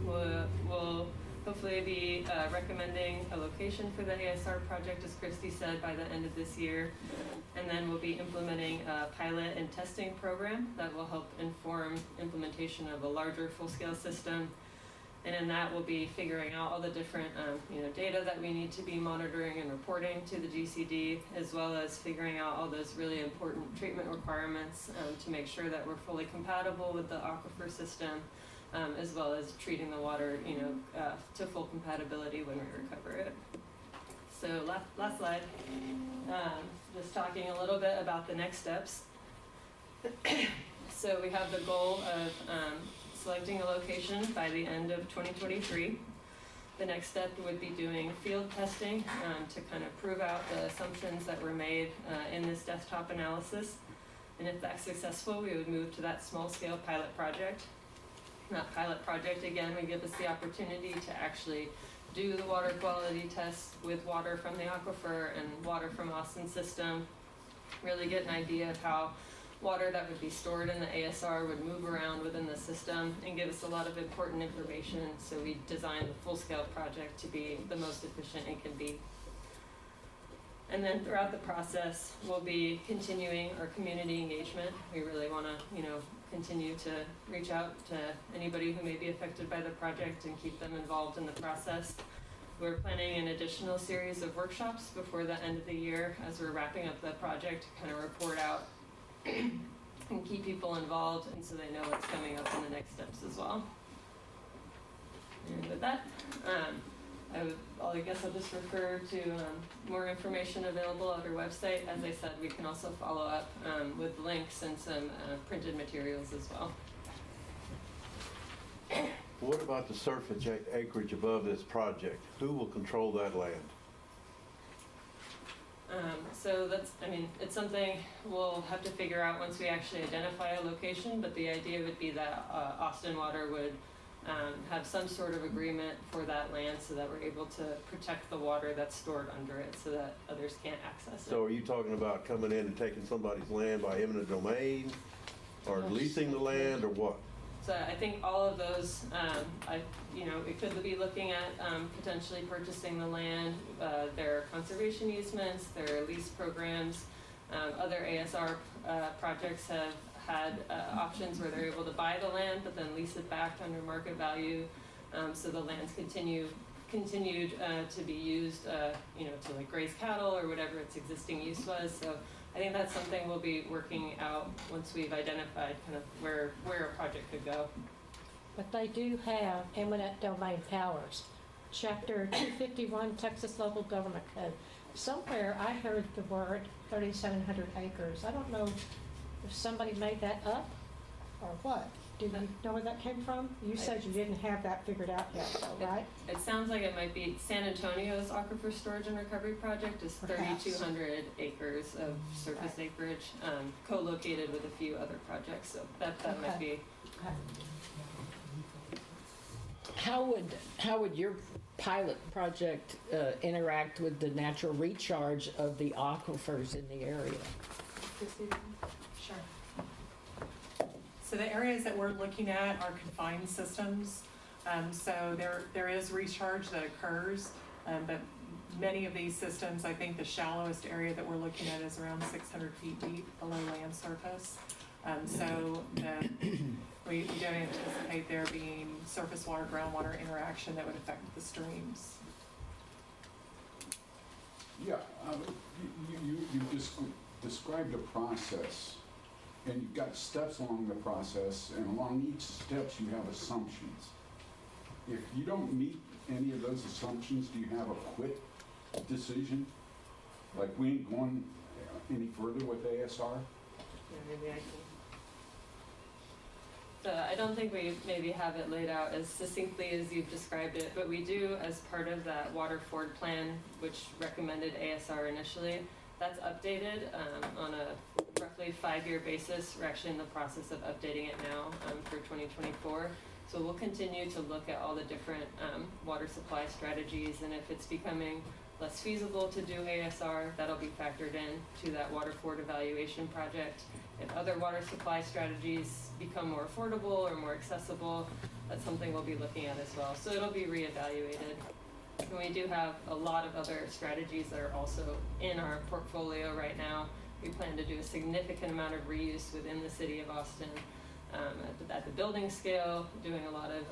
We'll hopefully be recommending a location for the ASR project, as Christy said, by the end of this year. And then we'll be implementing a pilot and testing program that will help inform implementation of a larger full-scale system. And in that, we'll be figuring out all the different data that we need to be monitoring and reporting to the GCD, as well as figuring out all those really important treatment requirements to make sure that we're fully compatible with the aquifer system, as well as treating the water to full compatibility when we recover it. So last slide, just talking a little bit about the next steps. So we have the goal of selecting a location by the end of 2023. The next step would be doing field testing to kind of prove out the assumptions that were made in this desktop analysis. And if that's successful, we would move to that small-scale pilot project. That pilot project, again, would give us the opportunity to actually do the water quality tests with water from the aquifer and water from Austin's system, really get an idea of how water that would be stored in the ASR would move around within the system and give us a lot of important information. So we designed the full-scale project to be the most efficient it can be. And then throughout the process, we'll be continuing our community engagement. We really want to, continue to reach out to anybody who may be affected by the project and keep them involved in the process. We're planning an additional series of workshops before the end of the year as we're wrapping up the project to kind of report out and keep people involved, and so they know what's coming up in the next steps as well. And with that, I guess I'll just refer to more information available on our website. As I said, we can also follow up with links and some printed materials as well. What about the surface acreage above this project? Who will control that land? So it's something we'll have to figure out once we actually identify a location, but the idea would be that Austin Water would have some sort of agreement for that land so that we're able to protect the water that's stored under it so that others can't access it. So are you talking about coming in and taking somebody's land by eminent domain, or leasing the land, or what? So I think all of those, we could be looking at potentially purchasing the land. There are conservation easements, there are lease programs. Other ASR projects have had options where they're able to buy the land but then lease it back under market value. So the land's continued to be used, to like graze cattle or whatever its existing use was. So I think that's something we'll be working out once we've identified kind of where a project could go. But they do have eminent domain powers. Chapter 251 Texas Local Government Code. Somewhere I heard the word 3,700 acres. I don't know if somebody made that up or what. Do you know where that came from? You said you didn't have that figured out yet, though, right? It sounds like it might be San Antonio's Aquifer Storage and Recovery Project is Perhaps. 3,200 acres of surface acreage, co-located with a few other projects, so that might Okay. be. How would your pilot project interact with the natural recharge of the aquifers in the area? Sure. So the areas that we're looking at are confined systems. So there is recharge that occurs, but many of these systems, I think the shallowest area that we're looking at is around 600 feet deep below land surface. So we don't anticipate there being surface water, groundwater interaction that would affect the streams. Yeah, you just described a process, and you've got steps along the process, and along each steps you have assumptions. If you don't meet any of those assumptions, do you have a quit decision? Like, we ain't going any further with ASR? Yeah, maybe I can. So I don't think we maybe have it laid out as succinctly as you've described it, but we do, as part of that water forward plan, which recommended ASR initially, that's updated on a roughly 5-year basis. We're actually in the process of updating it now for 2024. So we'll continue to look at all the different water supply strategies, and if it's becoming less feasible to do ASR, that'll be factored in to that water forward evaluation project. If other water supply strategies become more affordable or more accessible, that's something we'll be looking at as well. So it'll be reevaluated. And we do have a lot of other strategies that are also in our portfolio right now. We plan to do a significant amount of reuse within the city of Austin. At the building scale, doing a lot of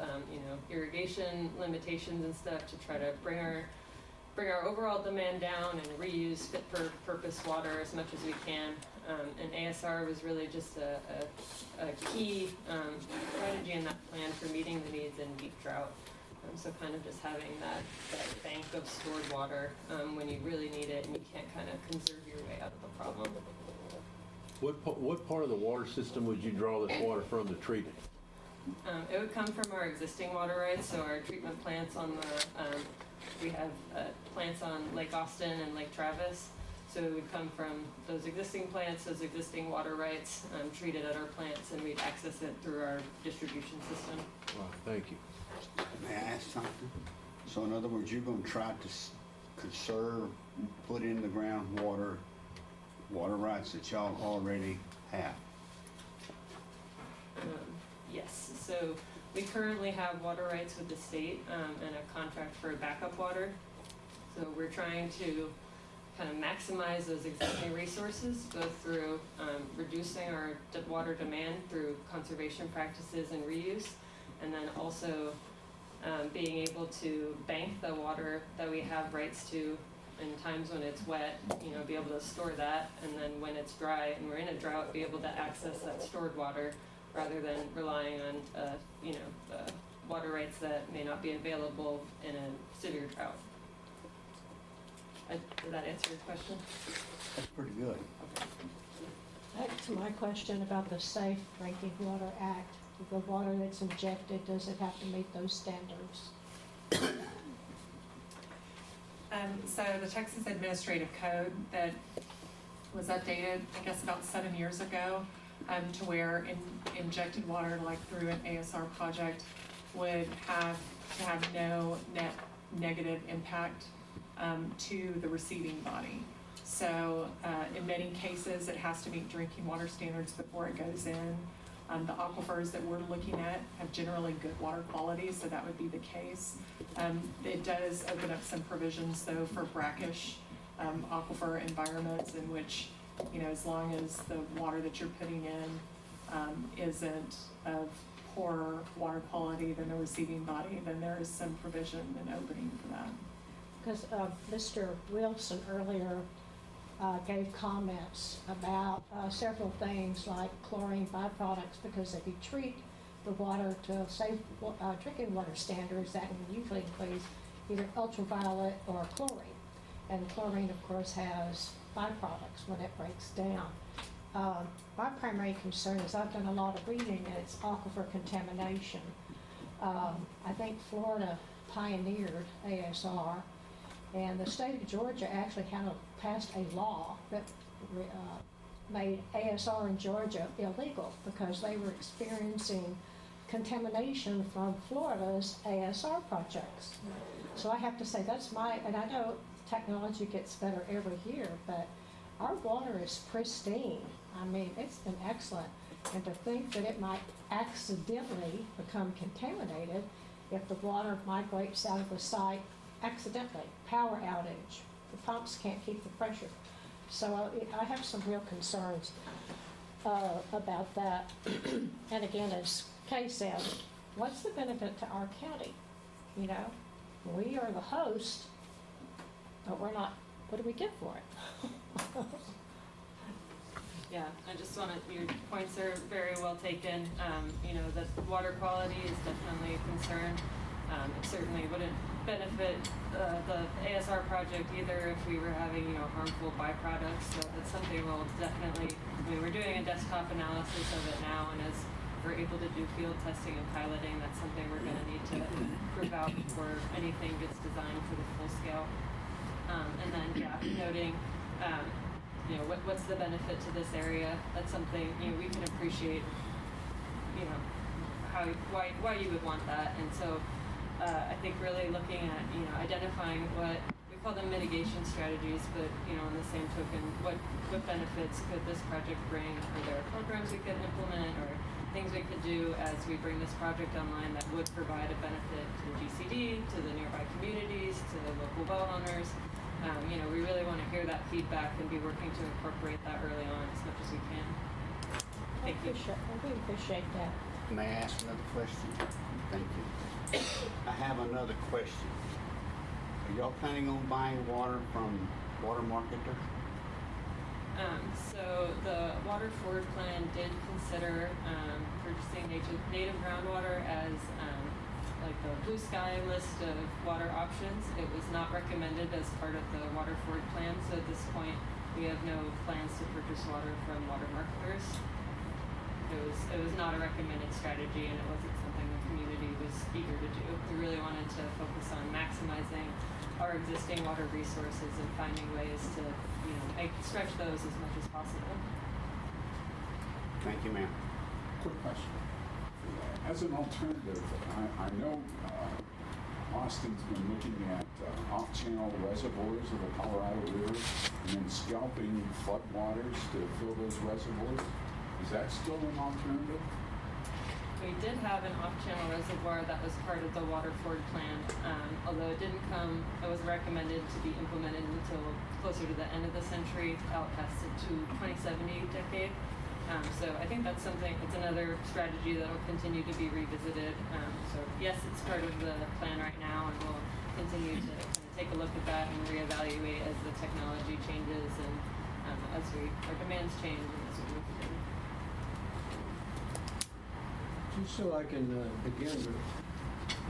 irrigation limitations and stuff to try to bring our overall demand down and reuse fit for purpose water as much as we can. And ASR was really just a key strategy in that plan for meeting the needs in deep drought. So kind of just having that bank of stored water when you really need it and you can't kind of conserve your way out of the problem. What part of the water system would you draw this water from to treat it? It would come from our existing water rights, so our treatment plants on the, we have plants on Lake Austin and Lake Travis. So it would come from those existing plants, those existing water rights, treated at our plants, and we'd access it through our distribution system. Wow, thank you. May I ask something? So in other words, you're gonna try to conserve, put in the groundwater, water rights that y'all already have? Yes, so we currently have water rights with the state and a contract for backup water. So we're trying to kind of maximize those existing resources, both through reducing our water demand through conservation practices and reuse, and then also being able to bank the water that we have rights to in times when it's wet, be able to store that, and then when it's dry and we're in a drought, be able to access that stored water rather than relying on, water rights that may not be available in a severe drought. Did that answer your question? That's pretty good. Back to my question about the Safe Drinking Water Act. The water that's injected, does it have to meet those standards? So the Texas Administrative Code that was updated, I guess about 7 years ago, to where injected water, like through an ASR project, would have to have no net negative impact to the receiving body. So in many cases, it has to meet drinking water standards before it goes in. The aquifers that we're looking at have generally good water quality, so that would be the case. It does open up some provisions, though, for brackish aquifer environments in which, as long as the water that you're putting in isn't of poorer water quality than the receiving body, then there is some provision and opening for that. Because Mr. Wilson earlier gave comments about several things like chlorine byproducts, because if you treat the water to safe drinking water standards, that usually includes either ultraviolet or chlorine. And chlorine, of course, has byproducts when it breaks down. My primary concern is I've done a lot of reading and it's aquifer contamination. I think Florida pioneered ASR, and the state of Georgia actually passed a law that made ASR in Georgia illegal because they were experiencing contamination from Florida's ASR projects. So I have to say and I know technology gets better every year, but our water is pristine. I mean, it's been excellent. And to think that it might accidentally become contaminated if the water migrates out of the site accidentally, power outage, the pumps can't keep the pressure. So I have some real concerns about that. And again, as Kay said, what's the benefit to our county? You know, we are the host, but we're not, what do we get for it? Yeah, I just wanted, your points are very well taken. You know, that water quality is definitely a concern. It certainly wouldn't benefit the ASR project either if we were having, you know, harmful byproducts. So that's something we'll definitely, I mean, we're doing a desktop analysis of it now, and as we're able to do field testing and piloting, that's something we're going to need to prove out before anything gets designed for the full scale. And then, yeah, noting, you know, what's the benefit to this area? That's something, you know, we can appreciate, you know, why you would want that. And so I think really looking at, you know, identifying what we call them mitigation strategies, but, you know, on the same token, what benefits could this project bring? Are there programs we could implement or things we could do as we bring this project online that would provide a benefit to the GCD, to the nearby communities, to the local well owners? You know, we really want to hear that feedback and be working to incorporate that early on as much as we can. Thank you. We appreciate that. May I ask another question? Thank you. I have another question. Are y'all planning on buying water from water marketer? So the water forward plan did consider purchasing native groundwater as like the blue sky list of water options. It was not recommended as part of the water forward plan, so at this point we have no plans to purchase water from water marketers. It was not a recommended strategy, and it wasn't something the community was eager to do. We really wanted to focus on maximizing our existing water resources and finding ways to, you know, stretch those as much as possible. Thank you, ma'am. Quick question. As an alternative, I know Austin's been looking at off-channel reservoirs of the Colorado River and then scalping floodwaters to fill those reservoirs. Is that still an alternative? We did have an off-channel reservoir that was part of the water forward plan, although it wasn't recommended to be implemented until closer to the end of the century, out past the 2070 decade. So I think that's it's another strategy that will continue to be revisited. So yes, it's part of the plan right now, and we'll continue to kind of take a look at that and reevaluate as the technology changes and as our demands change and as we move forward. Just so I can begin to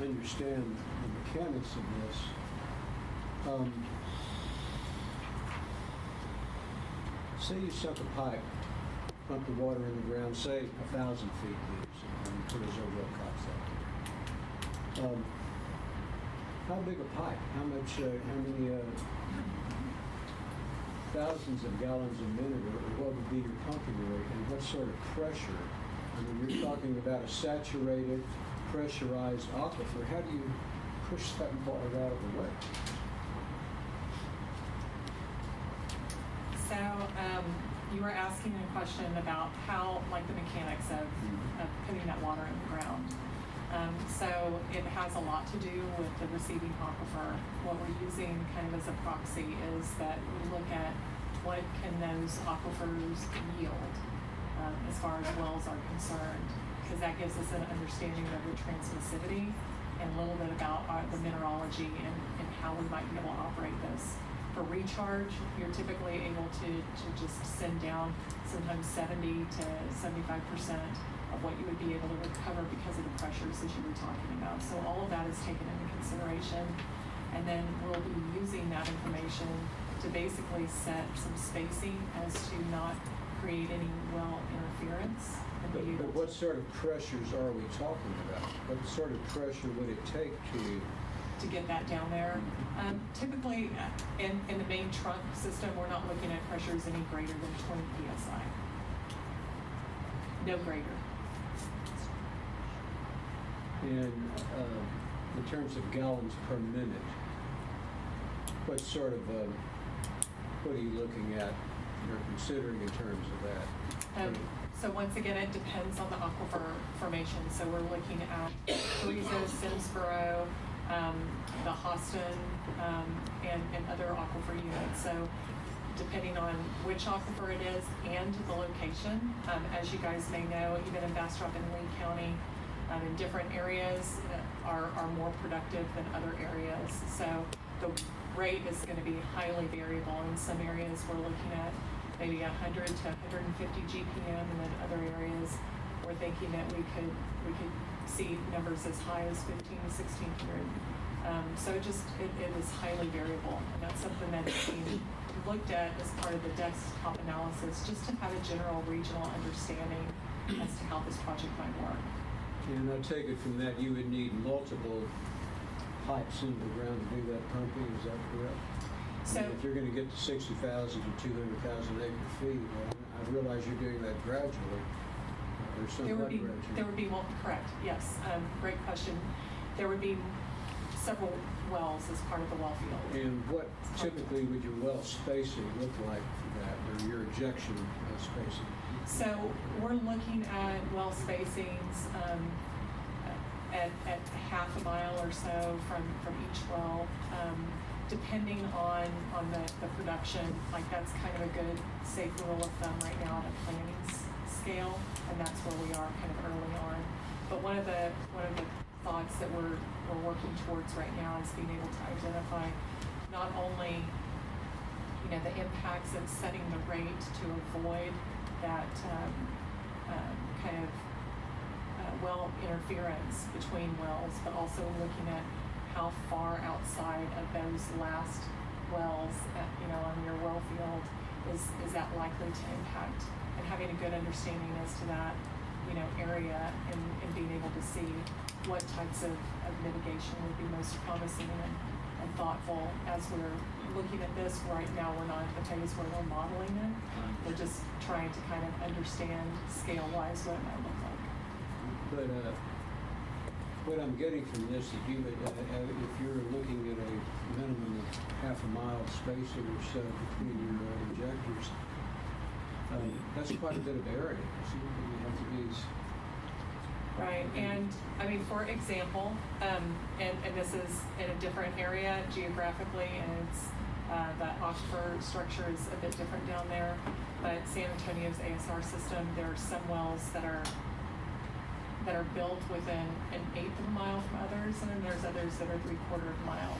understand the mechanics of this, say you suck a pipe, pump the water in the ground, say 1,000 feet deep, and put a Zobel cops out. How big a pipe? How many thousands of gallons a minute, or what would be your pumping rate, and what sort of pressure? I mean, you're talking about a saturated, pressurized aquifer. How do you push that water out of the way? So you were asking a question about how, like the mechanics of putting that water in the ground. So it has a lot to do with the receiving aquifer. What we're using kind of as a proxy is that we look at what can those aquifers yield as far as wells are concerned, because that gives us an understanding of the transmissivity and a little bit about the mineralogy and how we might be able to operate this. For recharge, you're typically able to just send down sometimes 70 to 75% of what you would be able to recover because of the pressures that you were talking about. So all of that is taken into consideration, and then we'll be using that information to basically set some spacing as to not create any well interference. And be able But what sort of pressures are we talking about? What sort of pressure would it take to get that down there. Typically, in the main trunk system, we're not looking at pressures any greater than 20 psi. No greater. And in terms of gallons per minute, what sort of, what are you looking at or considering in terms of that? So once again, it depends on the aquifer formation. So we're looking at Carrizo, Simsboro, the Austin, and other aquifer units. So depending on which aquifer it is and the location, as you guys may know, even in Bastrop and Lee County, in different areas are more productive than other areas. So the rate is going to be highly variable. In some areas, we're looking at maybe 100 to 150 GPM, and then other areas we're thinking that we could see numbers as high as 15 to 1600. So it is highly variable, and that's something that's being looked at as part of the desktop analysis, just to have a general regional understanding as to how this project might work. And I take it from that you would need multiple pipes into the ground to do that pumping, is that correct? So if you're going to get to 60,000 to 200,000 acre feet, I realize you're doing that gradually, or somewhat gradually. There would be, well, correct, yes, great question. There would be several wells as part of the well field. And what typically would your well spacing look like for that, or your ejection spacing? So we're looking at well spacings at half a mile or so from each well. Depending on the production, like that's kind of a good safe rule of thumb right now at a planning scale, and that's where we are kind of early on. But one of the thoughts that we're working towards right now is being able to identify not only the impacts of setting the rate to avoid that well interference between wells, but also looking at how far outside of those last wells on your well field is that likely to impact, and having a good understanding as to that area and being able to see what types of mitigation would be most promising and thoughtful as we're looking at this. Right now we're not at the phase where we're modeling it. We're just trying to kind of understand scale-wise what it might look like. But what I'm getting from this is if you're looking at a minimum of half a mile spacing or so between your injectors, that's quite a bit of area. So you have to be... Right, and I mean, for example, and this is in a different area geographically, and it's the aquifer structure is a bit different down there, but San Antonio's ASR system, there are some wells that are built within an eighth of a mile from others, and then there's others that are 3/4 of a mile.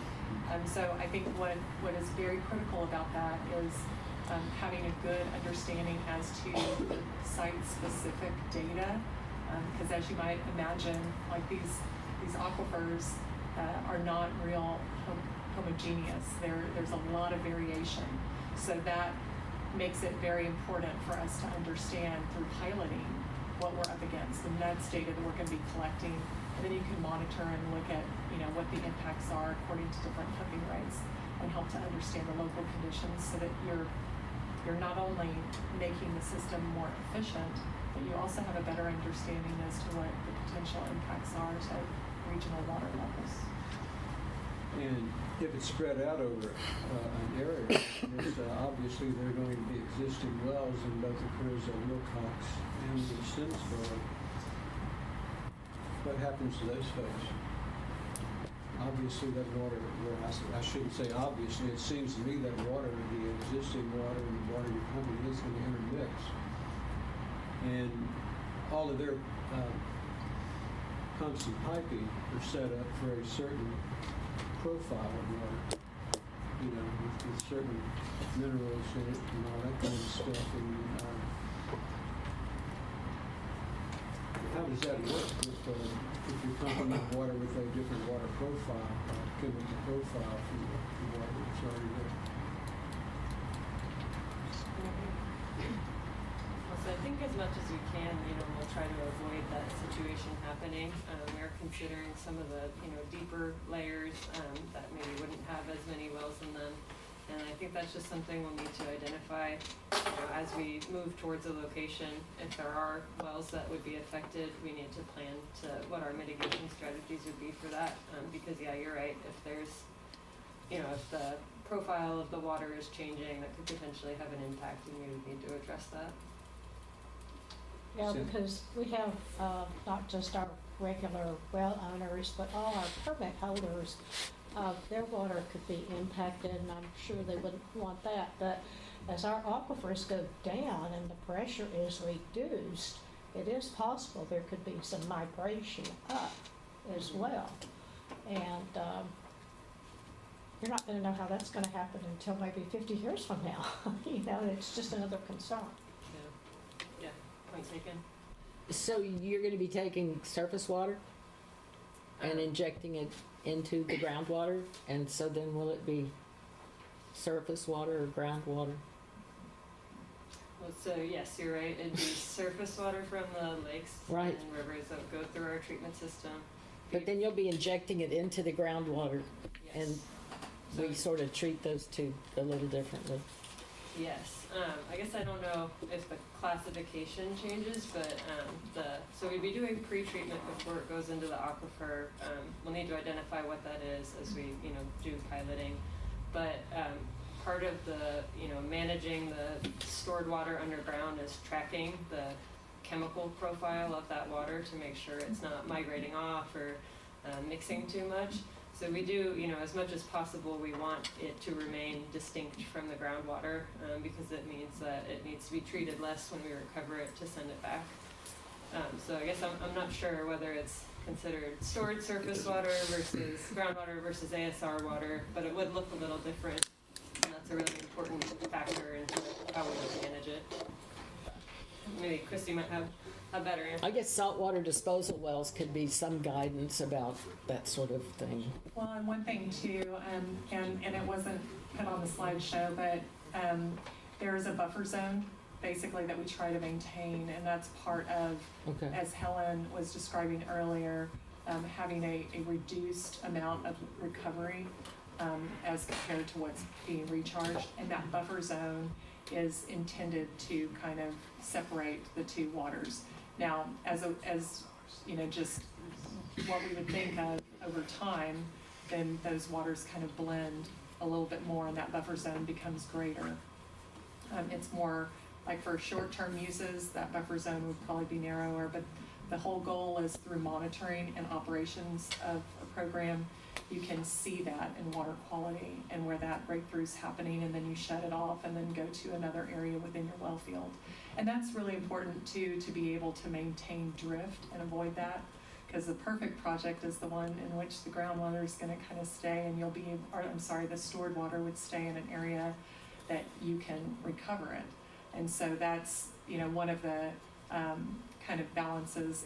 So I think what is very critical about that is having a good understanding as to the site-specific data, because as you might imagine, like these aquifers are not real homogeneous. There's a lot of variation. So that makes it very important for us to understand through piloting what we're up against, and that's data that we're going to be collecting. And then you can monitor and look at what the impacts are according to different pumping rates, and help to understand the local conditions, so that you're not only making the system more efficient, but you also have a better understanding as to what the potential impacts are to regional water levels. And if it's spread out over an area, obviously there are going to be existing wells in both the Carrizo, Wilcox, and the Simsboro. What happens to those folks? Obviously that water, well, I shouldn't say obviously, it seems to me that water, the existing water and the water you're pumping is going to intermix. And all of their pumps and piping are set up for a certain profile of water, with certain minerals in it and all that kind of stuff. And how does that work if you're pumping up water with a different water profile, chemical profile from the water that's already there? much as we can, we'll try to avoid that situation happening. We are considering some of the, deeper layers that maybe wouldn't have as many wells in them. And I think that's just something we'll need to identify as we move towards a location. If there are wells that would be affected, we need to plan to what our mitigation strategies would be for that. Because yeah, you're right. If there's, if the profile of the water is changing, that could potentially have an impact, and we would need to address that. Yeah, because we have not just our regular well owners, but all our permit holders. Their water could be impacted, and I'm sure they wouldn't want that. But as our aquifers go down and the pressure is reduced, it is possible there could be some migration up as well. And you're not going to know how that's going to happen until maybe 50 years from now. It's just another concern. Yeah, point taken. So you're going to be taking surface water and injecting it into the groundwater, and so then will it be surface water or groundwater? Well, so yes, you're right. It'd be surface water from the lakes Right. and rivers that go through our treatment system. But then you'll be injecting it into the groundwater, Yes. and we sort of treat those two a little differently. Yes. I guess I don't know if the classification changes, but so we'd be doing pre-treatment before it goes into the aquifer. We'll need to identify what that is as we do piloting. But part of the managing the stored water underground is tracking the chemical profile of that water to make sure it's not migrating off or mixing too much. So we do, as much as possible, we want it to remain distinct from the groundwater because it means that it needs to be treated less when we recover it to send it back. So I guess I'm not sure whether it's considered stored surface water versus groundwater versus ASR water, but it would look a little different, and that's a really important factor into how we would manage it. Maybe Christy might have a better answer. I guess saltwater disposal wells could be some guidance about that sort of thing. Well, and one thing too, and it wasn't put on the slideshow, but there's a buffer zone basically that we try to maintain, and that's part of, as Helen was describing earlier, having a reduced amount of recovery as compared to what's being recharged, and that buffer zone is intended to kind of separate the two waters. Now, as just what we would think of over time, then those waters kind of blend a little bit more, and that buffer zone becomes greater. It's more like for short-term uses, that buffer zone would probably be narrower, but the whole goal is through monitoring and operations of a program, you can see that in water quality and where that breakthrough is happening, and then you shut it off and then go to another area within your well field. And that's really important too, to be able to maintain drift and avoid that, because the perfect project is the one in which the groundwater is going to kind of stay, and the stored water would stay in an area that you can recover it. And so that's one of the kind of balances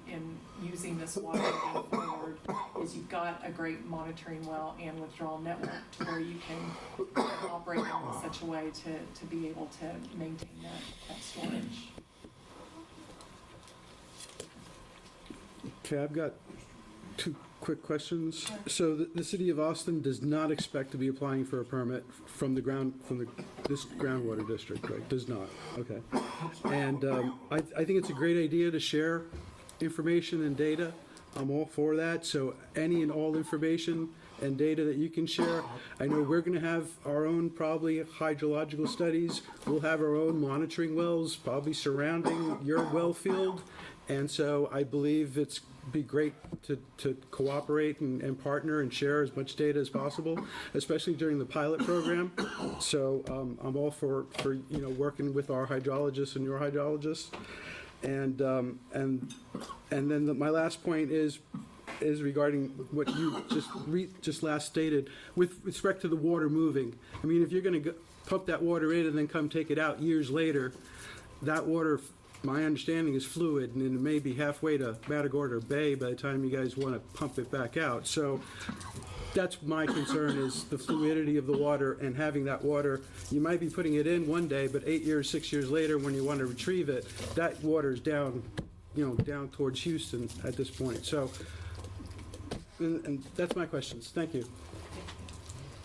in using this water going forward is you've got a great monitoring well and withdrawal network to where you can operate in such a way to be able to maintain that storage. Okay, I've got two quick questions. So the city of Austin does not expect to be applying for a permit from this groundwater district, right? Does not. Okay. And I think it's a great idea to share information and data. I'm all for that. So any and all information and data that you can share. I know we're going to have our own probably hydrological studies. We'll have our own monitoring wells probably surrounding your well field. And so I believe it's be great to cooperate and partner and share as much data as possible, especially during the pilot program. So I'm all for working with our hydrologists and your hydrologists. And then my last point is regarding what you just last stated with respect to the water moving. I mean, if you're going to pump that water in and then come take it out years later, that water, my understanding, is fluid, and it may be halfway to Matagorda Bay by the time you guys want to pump it back out. So that's my concern, is the fluidity of the water, and having that water, you might be putting it in one day, but 8 years, 6 years later, when you want to retrieve it, that water's down, down towards Houston at this point. So, and that's my questions. Thank you.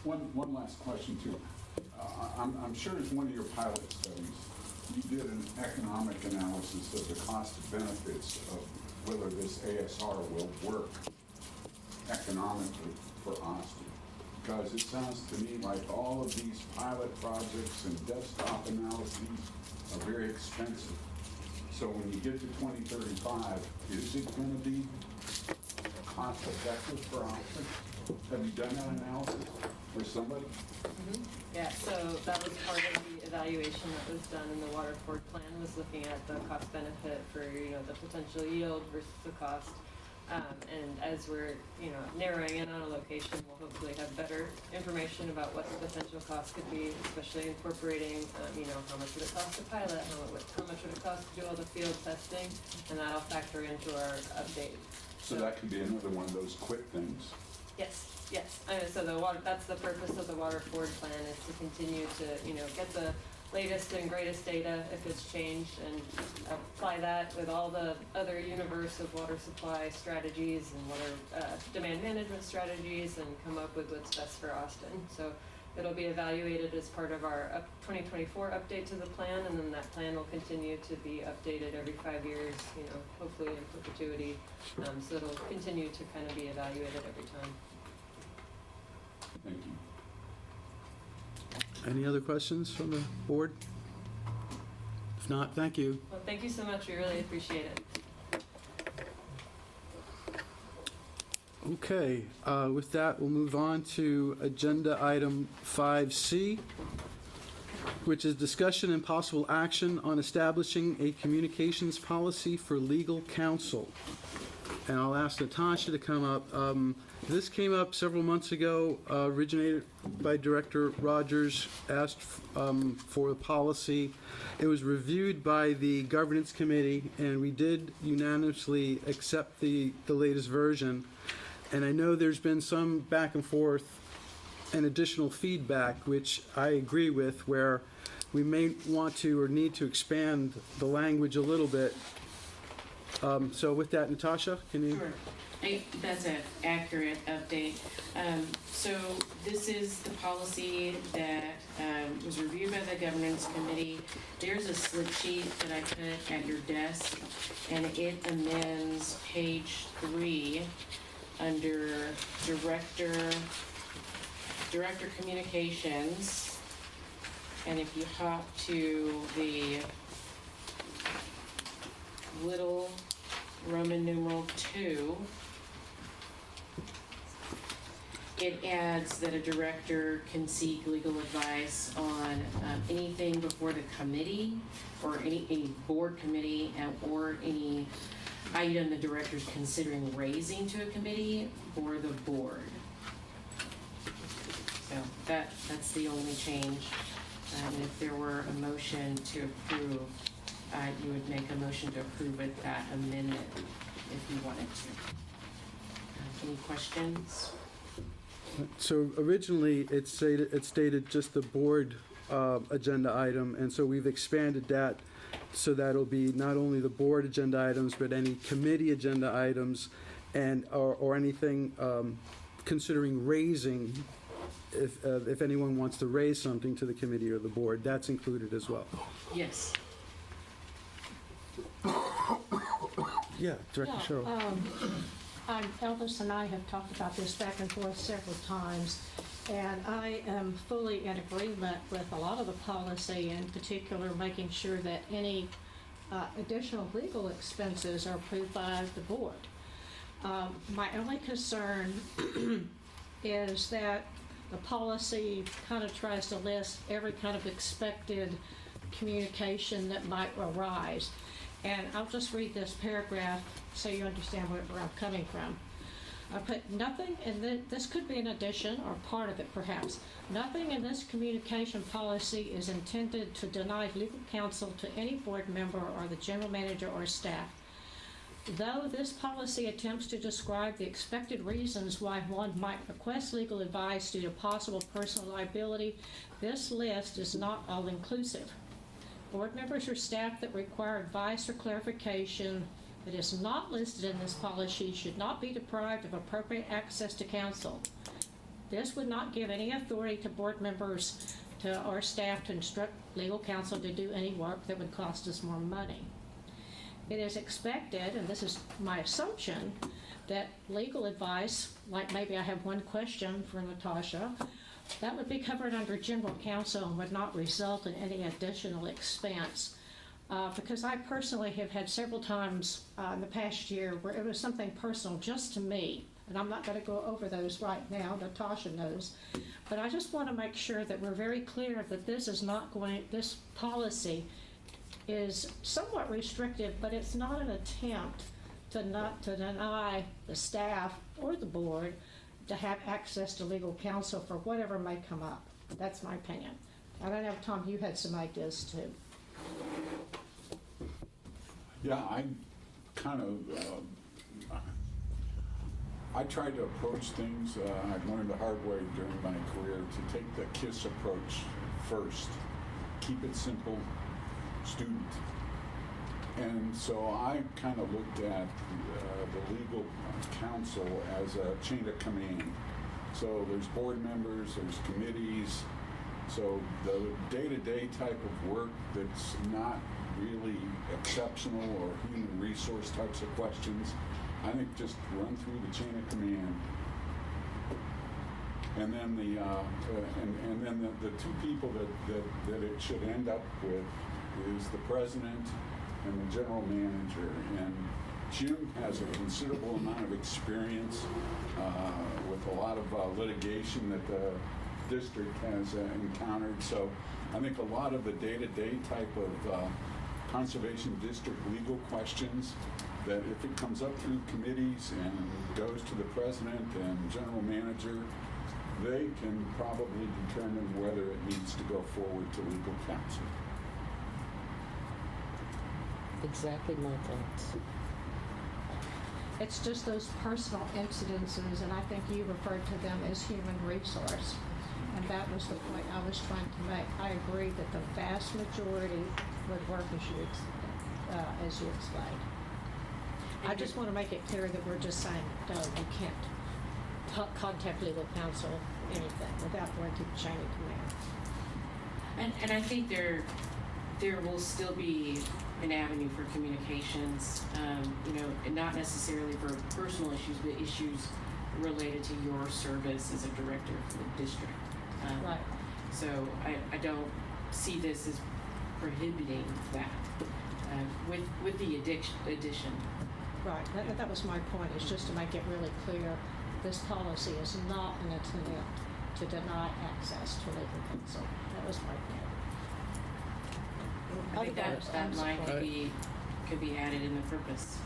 One last question too. I'm sure as one of your pilot studies, you did an economic analysis of the cost benefits of whether this ASR will work economically for Austin. Because it sounds to me like all of these pilot projects and desktop analyses are very expensive. So when you get to 2035, is it going to be cost effective for Austin? Have you done that analysis or somebody? Yeah, so that was part of the evaluation that was done in the water forward plan, was looking at the cost benefit for, the potential yield versus the cost. And as we're, narrowing in on a location, we'll hopefully have better information about what the potential cost could be, especially incorporating, how much would it cost to pilot, how much would it cost to do all the field testing, and that'll factor into our update. So that could be another one of those quick things. Yes. So that's the purpose of the water forward plan, is to continue to, get the latest and greatest data if it's changed, and apply that with all the other universe of water supply strategies and water demand management strategies, and come up with what's best for Austin. So it'll be evaluated as part of our 2024 update to the plan, and then that plan will continue to be updated every 5 years, hopefully in perpetuity. So it'll continue to kind of be evaluated every time. Thank you. Any other questions from the board? If not, thank you. Well, thank you so much. We really appreciate it. Okay, with that, we'll move on to agenda item 5C, which is discussion and possible action on establishing a communications policy for legal counsel. And I'll ask Natasha to come up. This came up several months ago, originated by Director Rogers, asked for a policy. It was reviewed by the governance committee, and we did unanimously accept the latest version. And I know there's been some back and forth and additional feedback, which I agree with, where we may want to or need to expand the language a little bit. So with that, Natasha, can you? Sure. That's an accurate update. So this is the policy that was reviewed by the governance committee. There's a slip sheet that I put at your desk, and it amends page 3 under Director Communications. And if you hop to the little Roman numeral 2, it adds that a director can seek legal advice on anything before the committee, or any board committee, or any item the director's considering raising to a committee or the board. So that's the only change. And if there were a motion to approve, you would make a motion to approve with that amendment if you wanted to. Any questions? So originally, it stated just the board agenda item, and so we've expanded that so that'll be not only the board agenda items, but any committee agenda items, and or anything considering raising, if anyone wants to raise something to the committee or the board, that's included as well. Yes. Yeah, Director Sherrill. Elvis and I have talked about this back and forth several times, and I am fully in agreement with a lot of the policy, in particular making sure that any additional legal expenses are approved by the board. My only concern is that the policy kind of tries to list every kind of expected communication that might arise. And I'll just read this paragraph so you understand where I'm coming from. I put nothing, and this could be an addition or part of it perhaps. Nothing in this communication policy is intended to deny legal counsel to any board member or the general manager or staff. Though this policy attempts to describe the expected reasons why one might request legal advice due to possible personal liability, this list is not all-inclusive. Board members or staff that require advice or clarification that is not listed in this policy should not be deprived of appropriate access to counsel. This would not give any authority to board members or staff to instruct legal counsel to do any work that would cost us more money. It is expected, and this is my assumption, that legal advice, like maybe I have one question for Natasha, that would be covered under general counsel and would not result in any additional expense. Because I personally have had several times in the past year where it was something personal just to me, and I'm not going to go over those right now, Natasha knows, but I just want to make sure that we're very clear that this is not going, this policy is somewhat restrictive, but it's not an attempt to deny the staff or the board to have access to legal counsel for whatever may come up. That's my opinion. I don't know, Tom, you had some ideas too. Yeah, I kind of, I tried to approach things, I've learned the hard way during my career, to take the KISS approach first. Keep it simple, student. And so I kind of looked at the legal counsel as a chain of command. So there's board members, there's committees. So the day-to-day type of work that's not really exceptional or human resource types of questions, I think just run through the chain of command. And then the two people that it should end up with is the president and the general manager. And Jim has a considerable amount of experience with a lot of litigation that the district has encountered. So I think a lot of the day-to-day type of conservation district legal questions, that if it comes up through committees and goes to the president and general manager, they can probably determine whether it needs to go forward to legal counsel. Exactly my thoughts. It's just those personal incidences, and I think you referred to them as human resource. And that was the point I was trying to make. I agree that the vast majority would work as you explained. I just want to make it clear that we're just saying, no, you can't contact legal counsel, anything, without going to the chain of command. And I think there will still be an avenue for communications, and not necessarily for personal issues, but issues related to your service as a director for the district. Right. So I don't see this as prohibiting that with the addition. Right, that was my point, is just to make it really clear, this policy is not an attempt to deny access to legal counsel. That was my point. I think that line could be added in the purpose.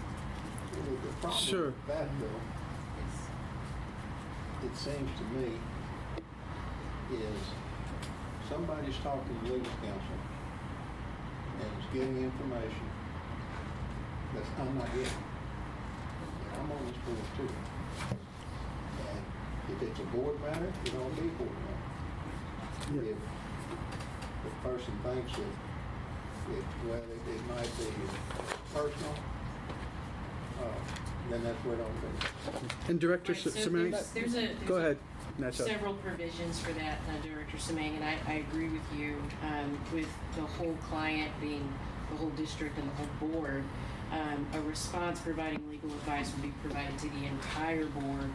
The problem Sure. with that, though, it seems to me, is somebody's talking to legal counsel and is getting information that I'm not getting. And I'm on this board too. And if it's a board matter, it ought to be a board matter. Yeah. If the person thinks that it might be personal, then that's where it ought to be. And Director Right, so Semang? there's Go ahead, Nacho. several provisions for that, Director Semang, and I agree with you, with the whole client being the whole district and the whole board. A response providing legal advice would be provided to the entire board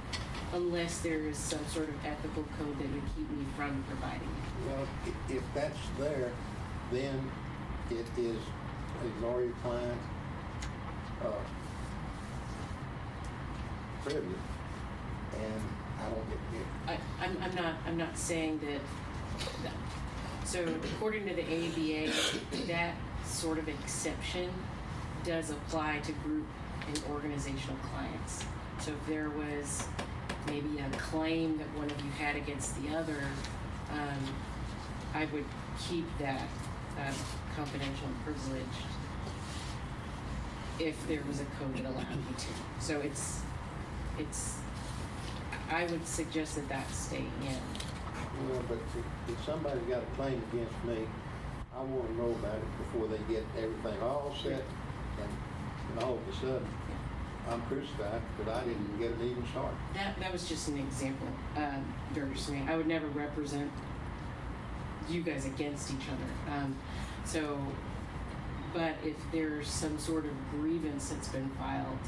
unless there is some sort of ethical code that would keep me from providing it. Well, if that's there, then it is a lawyer-client privilege, and I don't get it. I'm not saying that. So according to the ABA, that sort of exception does apply to group and organizational clients. So if there was maybe a claim that one of you had against the other, I would keep that confidential and privileged. if there was a code that allowed me to. So I would suggest that that stay in. Well, but if somebody's got a claim against me, I want to know about it before they get everything all set, and all of a sudden, I'm crucified because I didn't get it even started. That was just an example, Director Smith. I would never represent you guys against each other. But if there's some sort of grievance that's been filed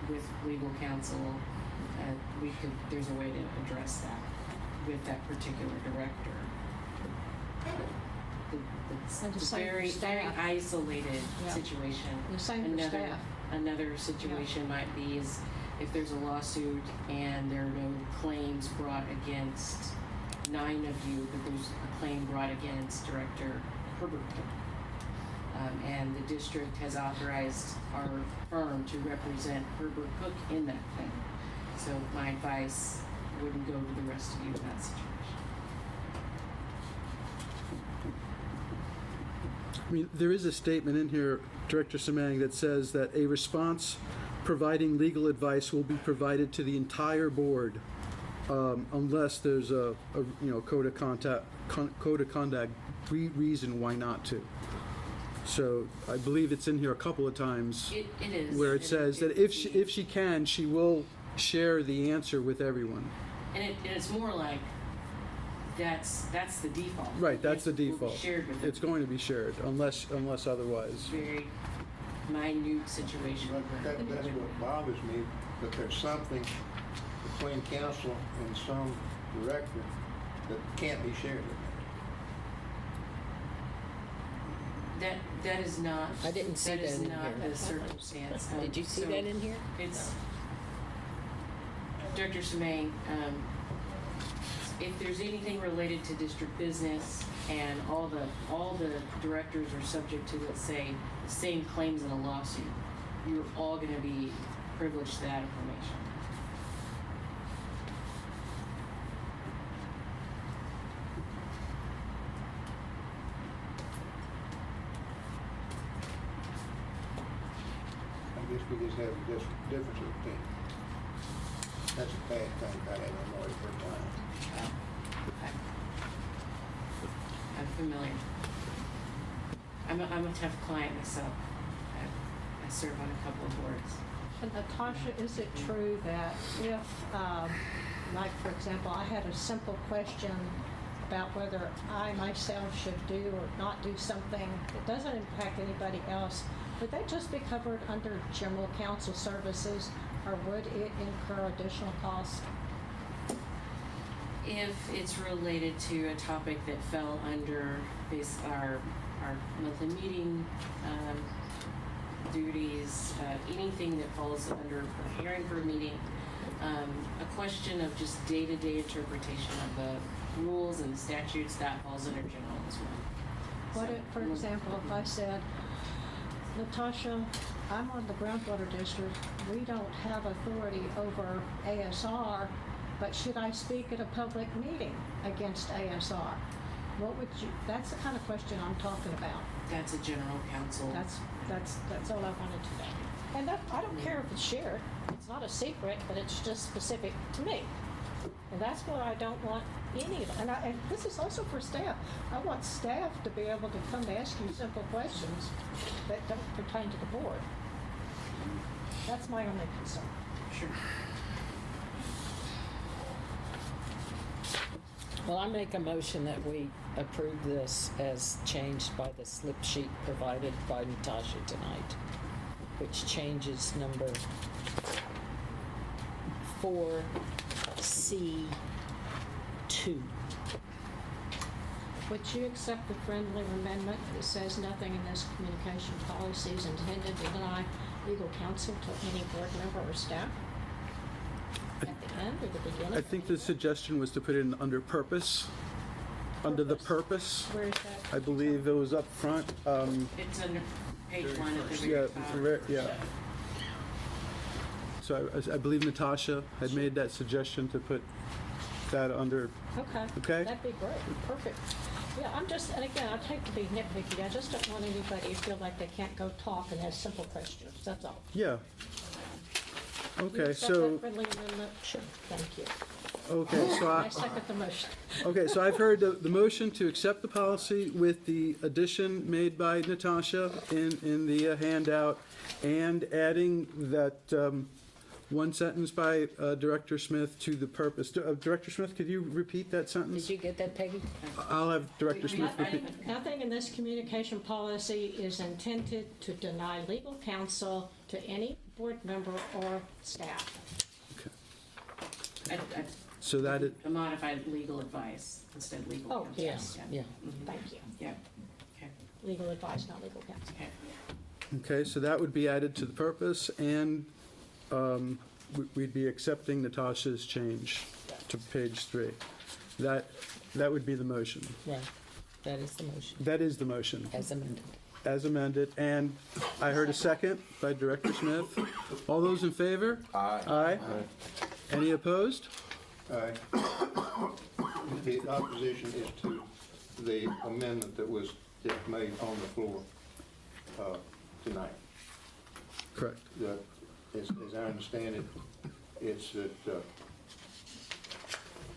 with legal counsel, there's a way to address that with that particular director. And the It's a same for very staff. isolated Yeah. situation. The same for staff. Another situation might be is if there's a lawsuit and there are no claims brought against 9 of you, but there's a claim brought against Director Herbert. And the district has authorized our firm to represent Herbert Cook in that claim. So my advice wouldn't go to the rest of you in that situation. I mean, there is a statement in here, Director Semang, that says that a response providing legal advice will be provided to the entire board unless there's a code of conduct reason why not to. So I believe it's in here a couple of times It is. where it says that if she can, she will share the answer with everyone. And it's more like that's the default. Right, that's the It will be default. shared with It's going to be shared unless otherwise. very minute situation. But that's what bothers me, that there's something between council and some director that can't be shared with me. That is not. I didn't see that is in not here. the circumstance. Did you see So that in here? It's Director Semang. If there's anything related to district business and all the directors are subject to, let's say, the same claims in a lawsuit, you're all going to be privileged to that information. I guess we just have a difference of opinion. That's a bad thing about having a lawyer for a time. I'm familiar. I'm a tough client myself. I serve on a couple of boards. And Natasha, is it true that if, like for example, I had a simple question about whether I myself should do or not do something that doesn't impact anybody else, would that just be covered under general counsel services, or would it incur additional costs? If it's related to a topic that fell under our monthly meeting duties, anything that falls under preparing for a meeting, a question of just day-to-day interpretation of the rules and statutes, that falls under general as well. What if, for example, if I said, Natasha, I'm on the groundwater district, we don't have authority over ASR, but should I speak at a public meeting against ASR? What would you, that's the kind of question I'm talking about. That's a general counsel. That's all I wanted to know. And that, I don't care if it's shared, it's not a secret, but it's just specific to me. And that's what I don't want any of, and this is also for staff. I want staff to be able to come ask you simple questions that don't pertain to the board. That's my only concern. Sure. Well, I make a motion that we approve this as changed by the slip sheet provided by Natasha tonight, which changes number 4C2. Would you accept the friendly amendment that says nothing in this communication policy is intended to deny legal counsel to any board member or staff? At the end or the beginning? I think the suggestion was to put it in under purpose, under the purpose. Where is that? I believe it was up front. It's under page 1 at the Yeah, very top. yeah. So I believe Natasha had made that suggestion to put that under, Okay. Okay. That'd be great, perfect. Yeah, and again, I'd hate to be nitpicky, I just don't want anybody to feel like they can't go talk and ask simple questions, that's all. yeah. You Okay, accept so, that friendly amendment? Sure, thank you. okay, so I second the motion. Okay, so I've heard the motion to accept the policy with the addition made by Natasha in the handout, and adding that one sentence by Director Smith to the purpose. Director Smith, could you repeat that sentence? Did you get that, Peggy? I'll have Director Smith repeat. Nothing in this communication policy is intended to deny legal counsel to any board member or staff. So that it, A modified legal advice instead of legal Oh, counsel. yes, Yeah. thank you. Yeah, okay, Legal advice, not legal counsel. okay. okay, so that would be added to the purpose, and we'd be accepting Natasha's change to page 3. That would be the motion. Right, that is the motion, That is the motion, as amended. as amended, and I heard a second by Director Smith. All those in favor? Aye. Aye. Any opposed? Aye. The opposition is to the amendment that was just made on the floor tonight. Correct. As I understand it, it's that,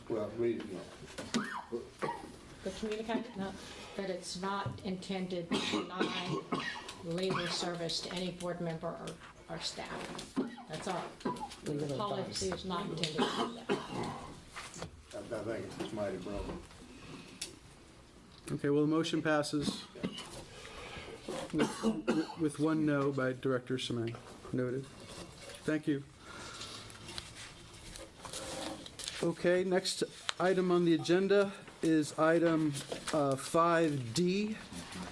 well, read it again. The communicate, no, that it's not intended to deny legal service to any board member or staff. That's all. The Legal policy advice. is not intended to do that. I think it's mighty broad. Okay, well, the motion passes with one no by Director Semang. Noted. Thank you. Okay, next item on the agenda is item 5D,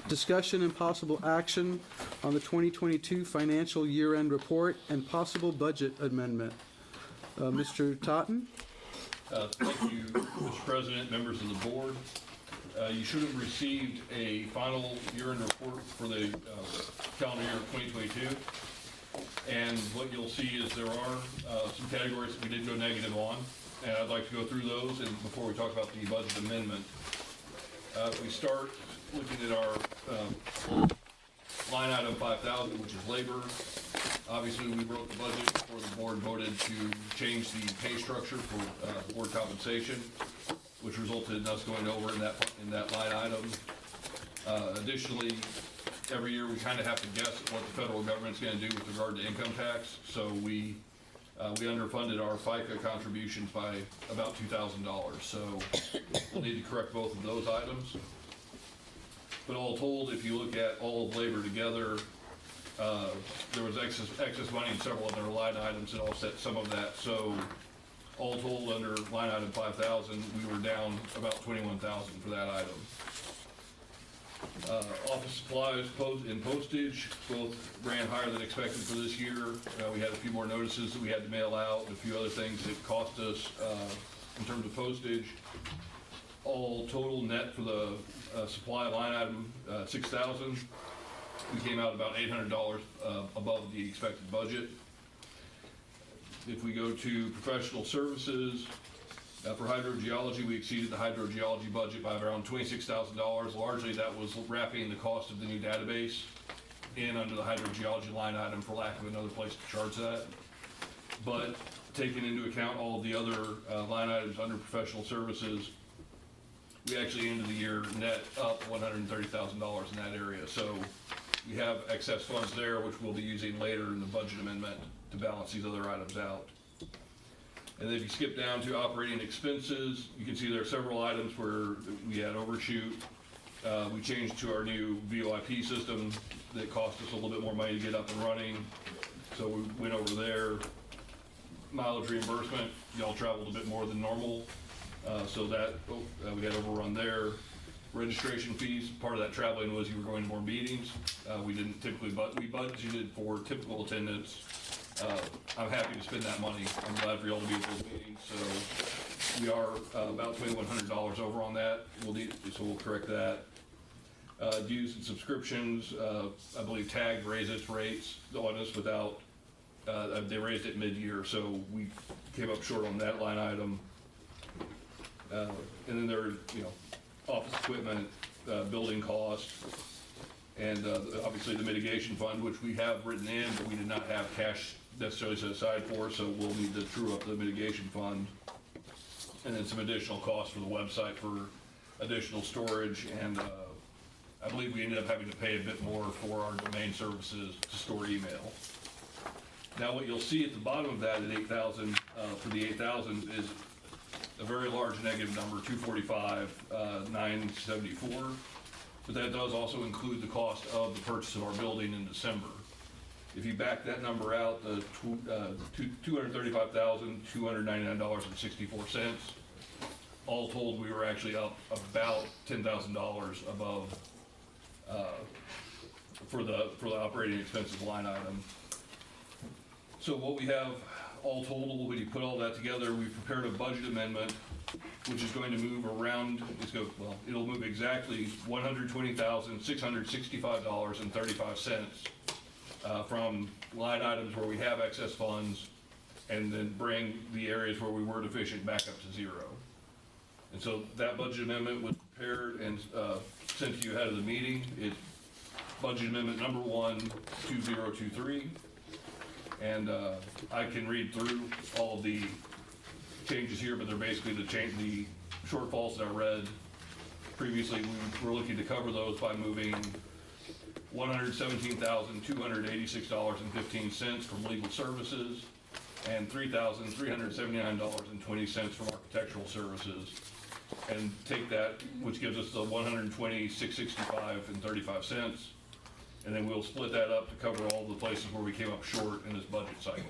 discussion and possible action on the 2022 financial year-end report and possible budget amendment. Mr. Totten? Thank you, Mr. President, members of the board. You should have received a final year-end report for the calendar year of 2022. And what you'll see is there are some categories that we did go negative on, and I'd like to go through those and before we talk about the budget amendment. If we start looking at our line item 5,000, which is labor, obviously we wrote the budget before the board voted to change the pay structure for board compensation, which resulted in us going over in that line item. Additionally, every year we kind of have to guess what the federal government's going to do with regard to income tax. So we underfunded our FICA contributions by about $2,000. So we'll need to correct both of those items. But all told, if you look at all of labor together, there was excess money in several other line items that offset some of that. So all told, under line item 5,000, we were down about 21,000 for that item. Office supplies and postage both ran higher than expected for this year. We had a few more notices that we had to mail out, and a few other things that cost us in terms of postage. All total net for the supply line item, 6,000. We came out about $800 above the expected budget. If we go to professional services, for hydrogeology, we exceeded the hydrogeology budget by around $26,000. Largely, that was wrapping the cost of the new database in under the hydrogeology line item, for lack of another place to charge that. But taking into account all of the other line items under professional services, we actually ended the year net up $130,000 in that area. So we have excess funds there, which we'll be using later in the budget amendment to balance these other items out. And then if you skip down to operating expenses, you can see there are several items where we had overshoot. We changed to our new VoIP system that cost us a little bit more money to get up and running. So we went over there. Mileage reimbursement, y'all traveled a bit more than normal. So that, we had overrun there. Registration fees, part of that traveling was you were going to more meetings. We didn't typically, we budgeted for typical attendance. I'm happy to spend that money. I'm glad for y'all to be at those meetings. So we are about $2,100 over on that. So we'll correct that. Dues and subscriptions, I believe TAG raised its rates on us without, they raised it mid-year, so we came up short on that line item. And then there are, office equipment, building costs, and obviously the mitigation fund, which we have written in, but we did not have cash necessarily set aside for, so we'll need to true up the mitigation fund. And then some additional costs for the website for additional storage, and I believe we ended up having to pay a bit more for our domain services to store email. Now, what you'll see at the bottom of that at 8,000, for the 8,000 is a very large negative number, 245,974. But that does also include the cost of the purchase of our building in December. If you back that number out, the $235,299.64, all told, we were actually up about $10,000 above for the operating expenses line item. So what we have all total, when you put all that together, we've prepared a budget amendment, which is going to move around, it'll move exactly $120,665.35 from line items where we have excess funds, and then bring the areas where we were deficient back up to zero. And so that budget amendment was prepared and sent to you ahead of the meeting. It's budget amendment number 12023. And I can read through all of the changes here, but they're basically the shortfalls that I read previously. We were looking to cover those by moving $117,286.15 from legal services and $3,379.20 from architectural services, and take that, which gives us the $120,665.35. And then we'll split that up to cover all the places where we came up short in this budget cycle.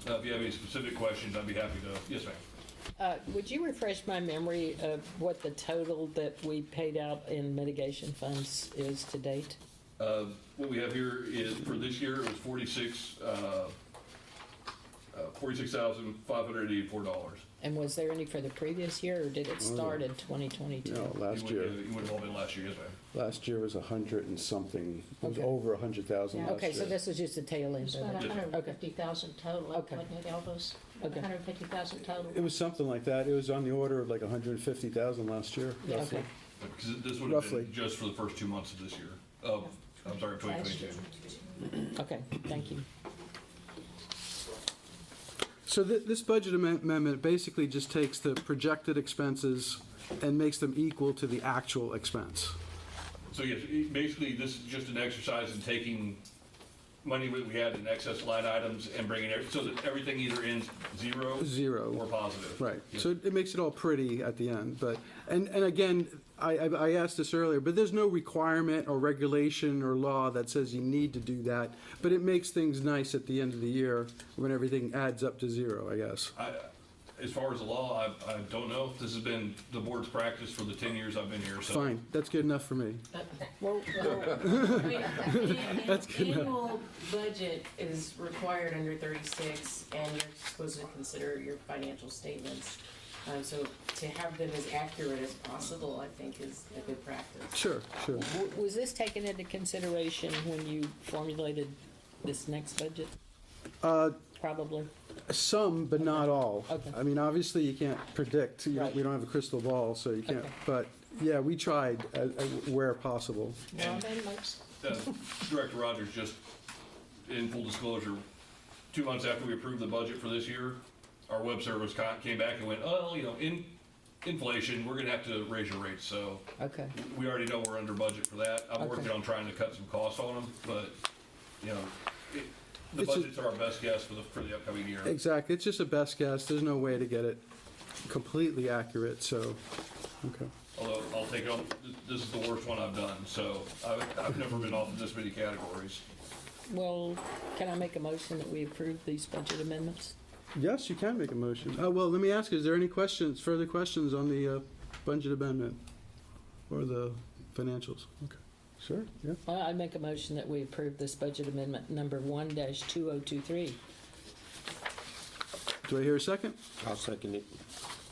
If you have any specific questions, I'd be happy to. Yes, ma'am. Would you refresh my memory of what the total that we paid out in mitigation funds is to date? What we have here is, for this year, it was $46,584. And was there any for the previous year, or did it start in 2022? No, last year. You would have all been last year, yes, ma'am. Last year was 100 and something. It was Okay. over 100,000 last Okay, year. so this was just the tail end It's of about it. 150,000 total, Okay. wasn't it, Elvis? Okay. 150,000 total. It was something like that. It was on the order of like 150,000 last year, Yeah, roughly. okay. Because this would have Roughly. been just for the first 2 months of this year, I'm sorry, 2022. Okay, thank you. So this budget amendment basically just takes the projected expenses and makes them equal to the actual expense. So yes, basically, this is just an exercise in taking money that we had in excess line items and bringing it, so that everything either ends zero or positive. Right. Yes. So it makes it all pretty at the end. But and again, I asked this earlier, but there's no requirement or regulation or law that says you need to do that. But it makes things nice at the end of the year when everything adds up to zero, I guess. As far as the law, I don't know. This has been the board's practice for the 10 years I've been here, so. Fine. That's good enough for me. Well, That's good enough. Annual budget is required under 36, and you're supposed to consider your financial statements. So to have them as accurate as possible, I think, is a good practice. Sure, sure. was this taken into consideration when you formulated this next budget? Probably. Some, but not all. Okay. I mean, obviously, you can't predict. Right. We don't have a crystal ball, so you can't. Okay. But yeah, we tried where possible. Well, that makes, Director Rogers, just in full disclosure, 2 months after we approved the budget for this year, our web service came back and went, oh, in inflation, we're gonna have to raise your rates, so. Okay. We already know we're under budget for that. I'm working on trying to cut some costs on them, but, the It's just- budgets are our best guess for the upcoming year. Exactly. It's just a best guess. There's no way to get it completely accurate, so, okay. Although, I'll take it on, this is the worst one I've done, so I've never been off of this many categories. Well, can I make a motion that we approve these budget amendments? Yes, you can make a motion. Well, let me ask you, is there any further questions on the budget amendment or the financials? Okay, sure, yeah. I make a motion that we approve this budget amendment number 1-2023. Do I hear a second? I'll second it.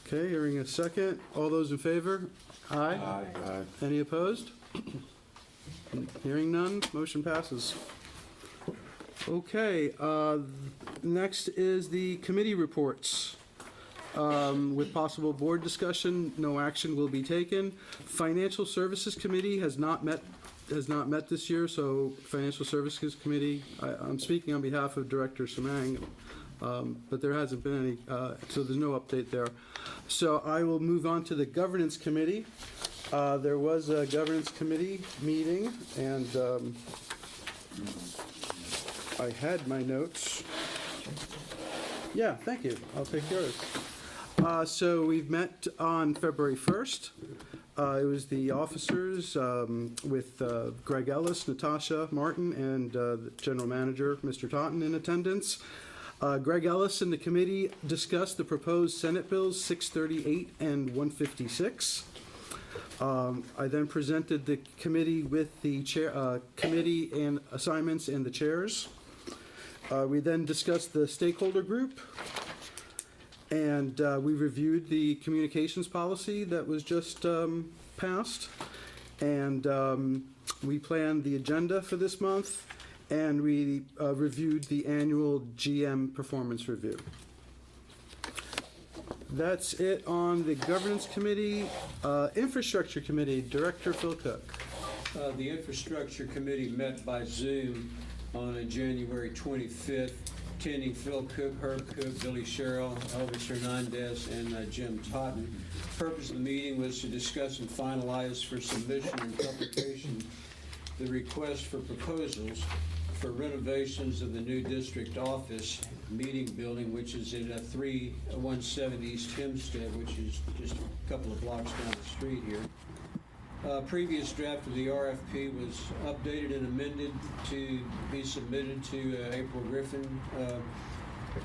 Okay, hearing a second. All those in favor? Aye. Aye. Any opposed? Hearing none, motion passes. Okay, next is the committee reports. with possible board discussion. No action will be taken. Financial Services Committee has not met this year, so Financial Services Committee, I'm speaking on behalf of Director Samang, but there hasn't been any, so there's no update there. So I will move on to the Governance Committee. There was a Governance Committee meeting, and I had my notes. Yeah, thank you. I'll take yours. So we've met on February 1st. It was the officers with Greg Ellis, Natasha Martin, and the general manager, Mr. Totten, in attendance. Greg Ellis and the committee discussed the proposed Senate bills 638 and 156. I then presented the committee with the chair, committee and assignments and the chairs. We then discussed the stakeholder group, and we reviewed the communications policy that was just passed, and we planned the agenda for this month, and we reviewed the annual GM performance review. That's it on the Governance Committee. Infrastructure Committee, Director Phil Cook. The Infrastructure Committee met by Zoom on January 25th, attending Phil Cook, Herb Cook, Billy Sherrill, Elvis Hernandez, and Jim Totten. The purpose of the meeting was to discuss and finalize for submission and publication the request for proposals for renovations of the new district office meeting building, which is in 3170 East Hempstead, which is just a couple of blocks down the street here. Previous draft of the RFP was updated and amended to be submitted to April Griffin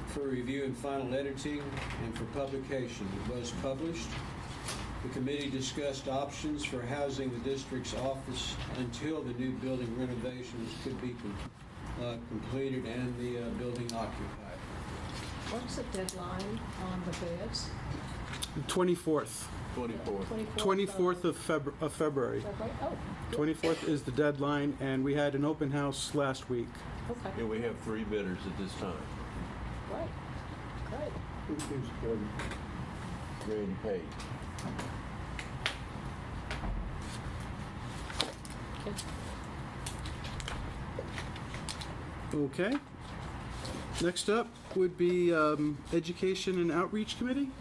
for review and final editing and for publication. It was published. The committee discussed options for housing the district's office until the new building renovations could be completed and the building occupied. What's the deadline on the bids? 24th. 24th of February. Oh, 24th is the deadline, and we had an open house last week. okay, And we have 3 bidders at this time. great, great. Randy Page. Okay. Next up would be Education and Outreach Committee.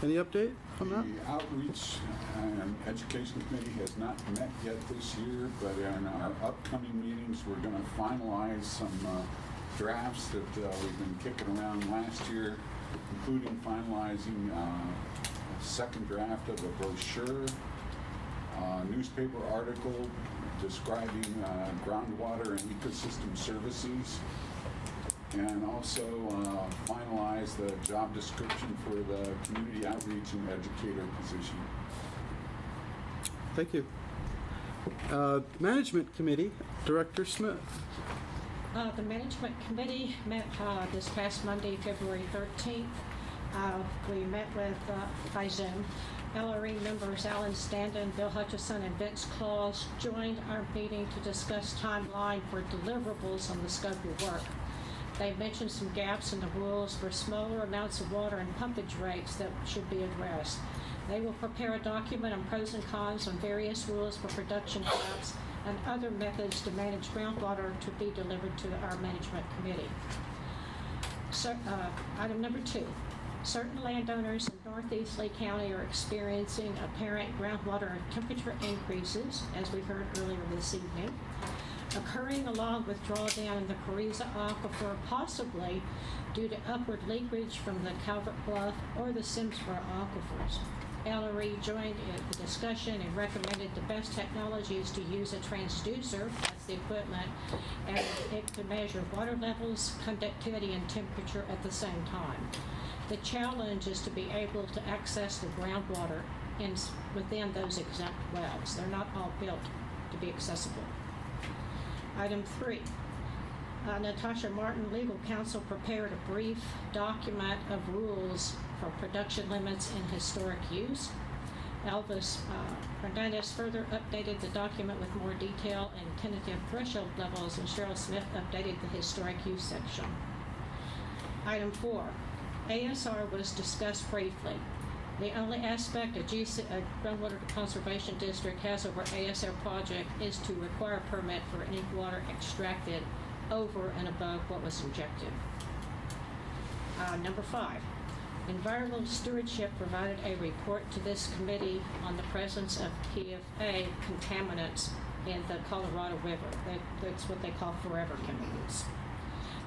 Any update on that? The Outreach and Education Committee has not met yet this year, but in our upcoming meetings, we're going to finalize some drafts that we've been kicking around last year, including finalizing a second draft of a brochure, newspaper article describing groundwater and ecosystem services, and also finalize the job description for the community outreach and educator position. Thank you. Management Committee, Director Smith. The Management Committee met this past Monday, February 13th. We met with, by Zoom, LRE members Alan Standen, Bill Hutchison, and Vince Claus joined our meeting to discuss timeline for deliverables on the scope of work. They mentioned some gaps in the rules for smaller amounts of water and pumpage rates that should be addressed. They will prepare a document on pros and cons on various rules for production gaps and other methods to manage groundwater to be delivered to our Management Committee. So, item number 2. Certain landowners in Northeast Lee County are experiencing apparent groundwater temperature increases, as we heard earlier this evening, occurring along with drawdown in the Carrizo Aquifer, possibly due to upward leakage from the Calvert Bluff or the Simsboro aquifers. LRE joined in the discussion and recommended the best technology is to use a transducer, that's the equipment, and it to measure water levels, conductivity, and temperature at the same time. The challenge is to be able to access the groundwater within those exempt wells. They're not all built to be accessible. Item 3. Natasha Martin, legal counsel, prepared a brief document of rules for production limits in historic use. Elvis Hernandez further updated the document with more detail and tentative threshold levels, and Cheryl Smith updated the historic use section. Item 4. ASR was discussed briefly. The only aspect a Groundwater Conservation District has over ASR project is to require a permit for any water extracted over and above what was injected. Number 5, Environmental Stewardship provided a report to this committee on the presence of PFA contaminants in the Colorado River. That's what they call forever chemicals.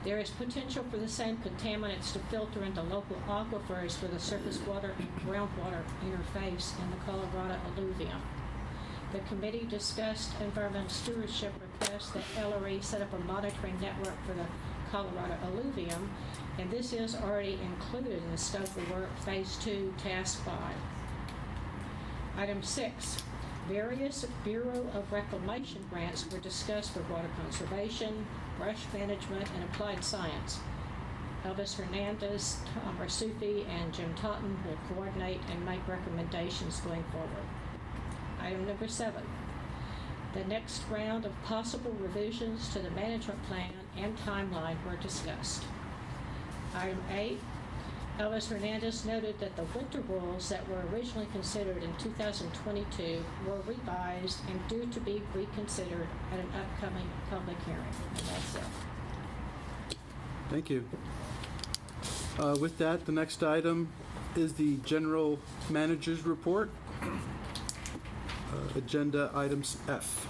There is potential for the same contaminants to filter into local aquifers where the surface water and groundwater interface in the Colorado alluvium. The committee discussed environmental stewardship requests that LRE set up a monitoring network for the Colorado alluvium, and this is already included in the scope of work Phase 2, Task 5. Item 6. Various Bureau of Reclamation grants were discussed for water conservation, brush management, and applied science. Elvis Hernandez, Tom Rasufi, and Jim Totten will coordinate and make recommendations going forward. Item number 7. The next round of possible revisions to the management plan and timeline were discussed. Item 8. Elvis Hernandez noted that the winter rules that were originally considered in 2022 were revised and due to be reconsidered at an upcoming public hearing. And that's it. Thank you. With that, the next item is the General Manager's Report. Agenda items F.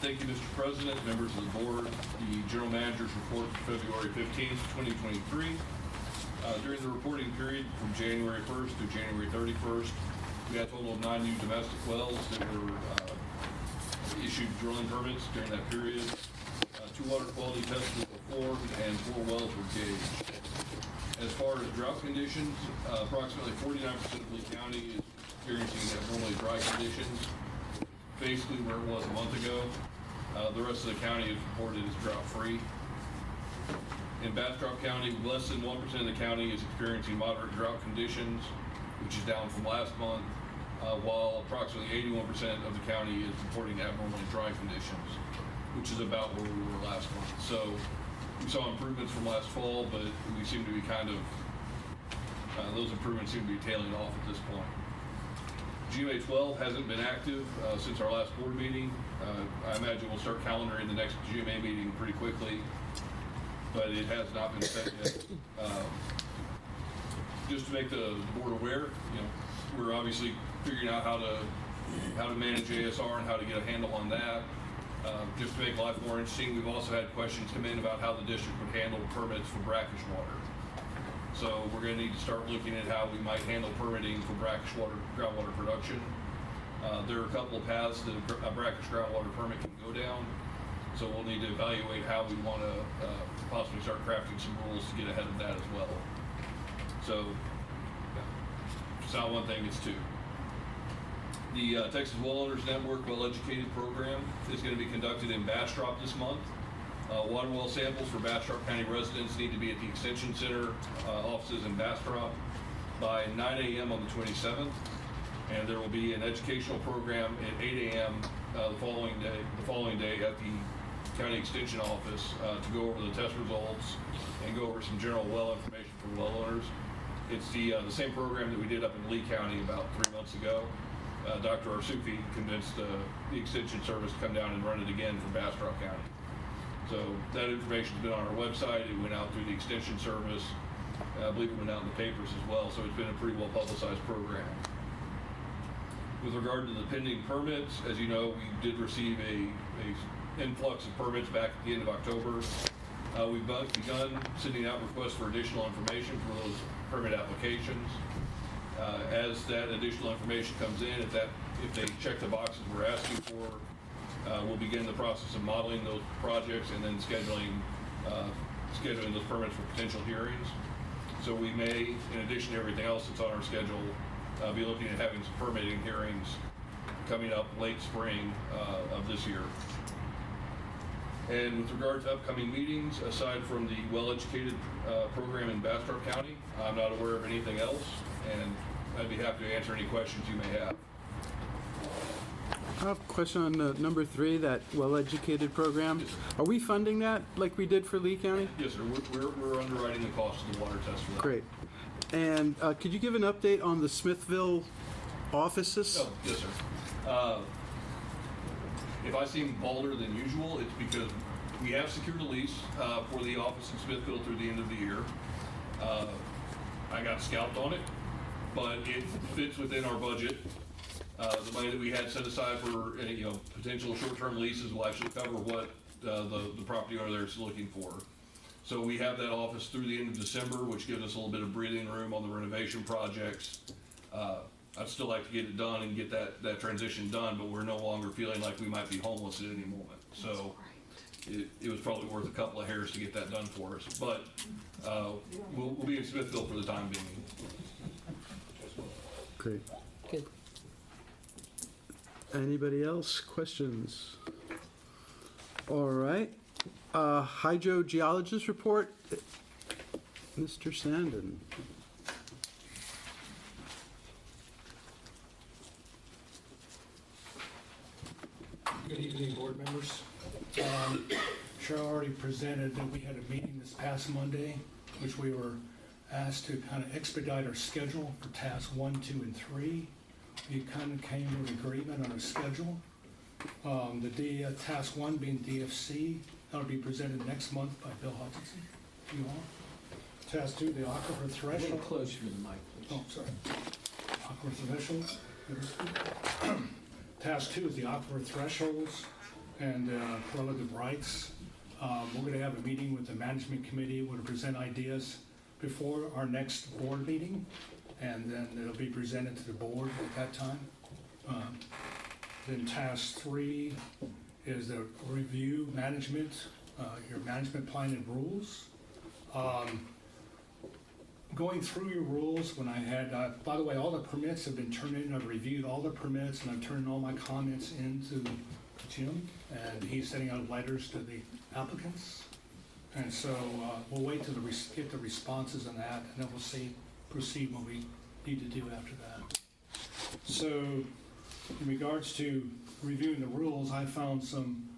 Thank you, Mr. President, members of the board. The General Manager's Report for February 15th, 2023. During the reporting period from January 1st to January 31st, we had a total of 9 new domestic wells that were issued drilling permits during that period. 2 water quality tests were performed and 4 wells were gauged. As far as drought conditions, approximately 49% of Lee County is experiencing abnormally dry conditions, basically where it was a month ago. The rest of the county is reported as drought-free. In Bastrop County, less than 1% of the county is experiencing moderate drought conditions, which is down from last month, while approximately 81% of the county is reporting abnormally dry conditions, which is about where we were last month. So we saw improvements from last fall, but we seem to be those improvements seem to be tailing off at this point. GMA 12 hasn't been active since our last board meeting. I imagine we'll start calendaring the next GMA meeting pretty quickly, but it has not been set yet. Just to make the board aware, we're obviously figuring out how to manage ASR and how to get a handle on that. Just to make life more interesting, we've also had questions come in about how the district would handle permits for brackish water. So we're going to need to start looking at how we might handle permitting for brackish water, groundwater production. There are a couple of paths that a brackish groundwater permit can go down. So we'll need to evaluate how we want to possibly start crafting some rules to get ahead of that as well. So it's not one thing, it's 2. The Texas Well Owners Network Well Educated Program is going to be conducted in Bastrop this month. Water well samples for Bastrop County residents need to be at the Extension Center offices in Bastrop by 9 a.m. on the 27th. And there will be an educational program at 8 a.m. The following day at the County Extension Office to go over the test results and go over some general well information for well owners. It's the same program that we did up in Lee County about 3 months ago. Dr. Arsufi convinced the Extension Service to come down and run it again for Bastrop County. So that information's been on our website. It went out through the Extension Service. I believe it went out in the papers as well, so it's been a pretty well publicized program. With regard to the pending permits, as you know, we did receive a influx of permits back at the end of October. We've begun sending out requests for additional information for those permit applications. As that additional information comes in, if they check the boxes we're asking for, we'll begin the process of modeling those projects and then scheduling those permits for potential hearings. So we may, in addition to everything else that's on our schedule, be looking at having some permitting hearings coming up late spring of this year. And with regard to upcoming meetings, aside from the well-educated program in Bastrop County, I'm not aware of anything else, and I'd be happy to answer any questions you may have. have a question on number 3, that well-educated program. Are we funding that like we did for Lee County? Yes, sir. We're underwriting the cost of the water test for that. Great. And could you give an update on the Smithville offices? Oh, yes, sir. If I seem bolder than usual, it's because we have secured a lease for the office in Smithfield through the end of the year. I got scalped on it, but it fits within our budget. The money that we had set aside for any, potential short-term leases will actually cover what the property owner there is looking for. So we have that office through the end of December, which gives us a little bit of breathing room on the renovation projects. I'd still like to get it done and get that transition done, but we're no longer feeling like we might be homeless at any moment. So it was probably worth a couple of hairs to get that done for us. But we'll be in Smithville for the time being. Great. Good. Anybody else? Questions? All right. Hydrogeologist report. Mr. Sandin. Good evening, board members. Cheryl already presented that we had a meeting this past Monday, which we were asked to kind of expedite our schedule for tasks 1, 2, and 3. We kind of came to an agreement on a schedule. Task 1 being DFC, that'll be presented next month by Bill Hutchinson, if you want. Task 2, the aquifer threshold. A little closer to the mic, please. Oh, sorry. Aquifer thresholds. Task 2 is the aquifer thresholds and correlative rights. We're going to have a meeting with the management committee. We're going to present ideas before our next board meeting, and then it'll be presented to the board at that time. Then task 3 is the review management, your management plan and rules. Going through your rules, when I had, by the way, all the permits have been turned in. I've reviewed all the permits and I've turned all my comments into Jim, and he's sending out letters to the applicants. And so we'll wait till get the responses on that, and then we'll proceed what we need to do after that. So in regards to reviewing the rules, I found some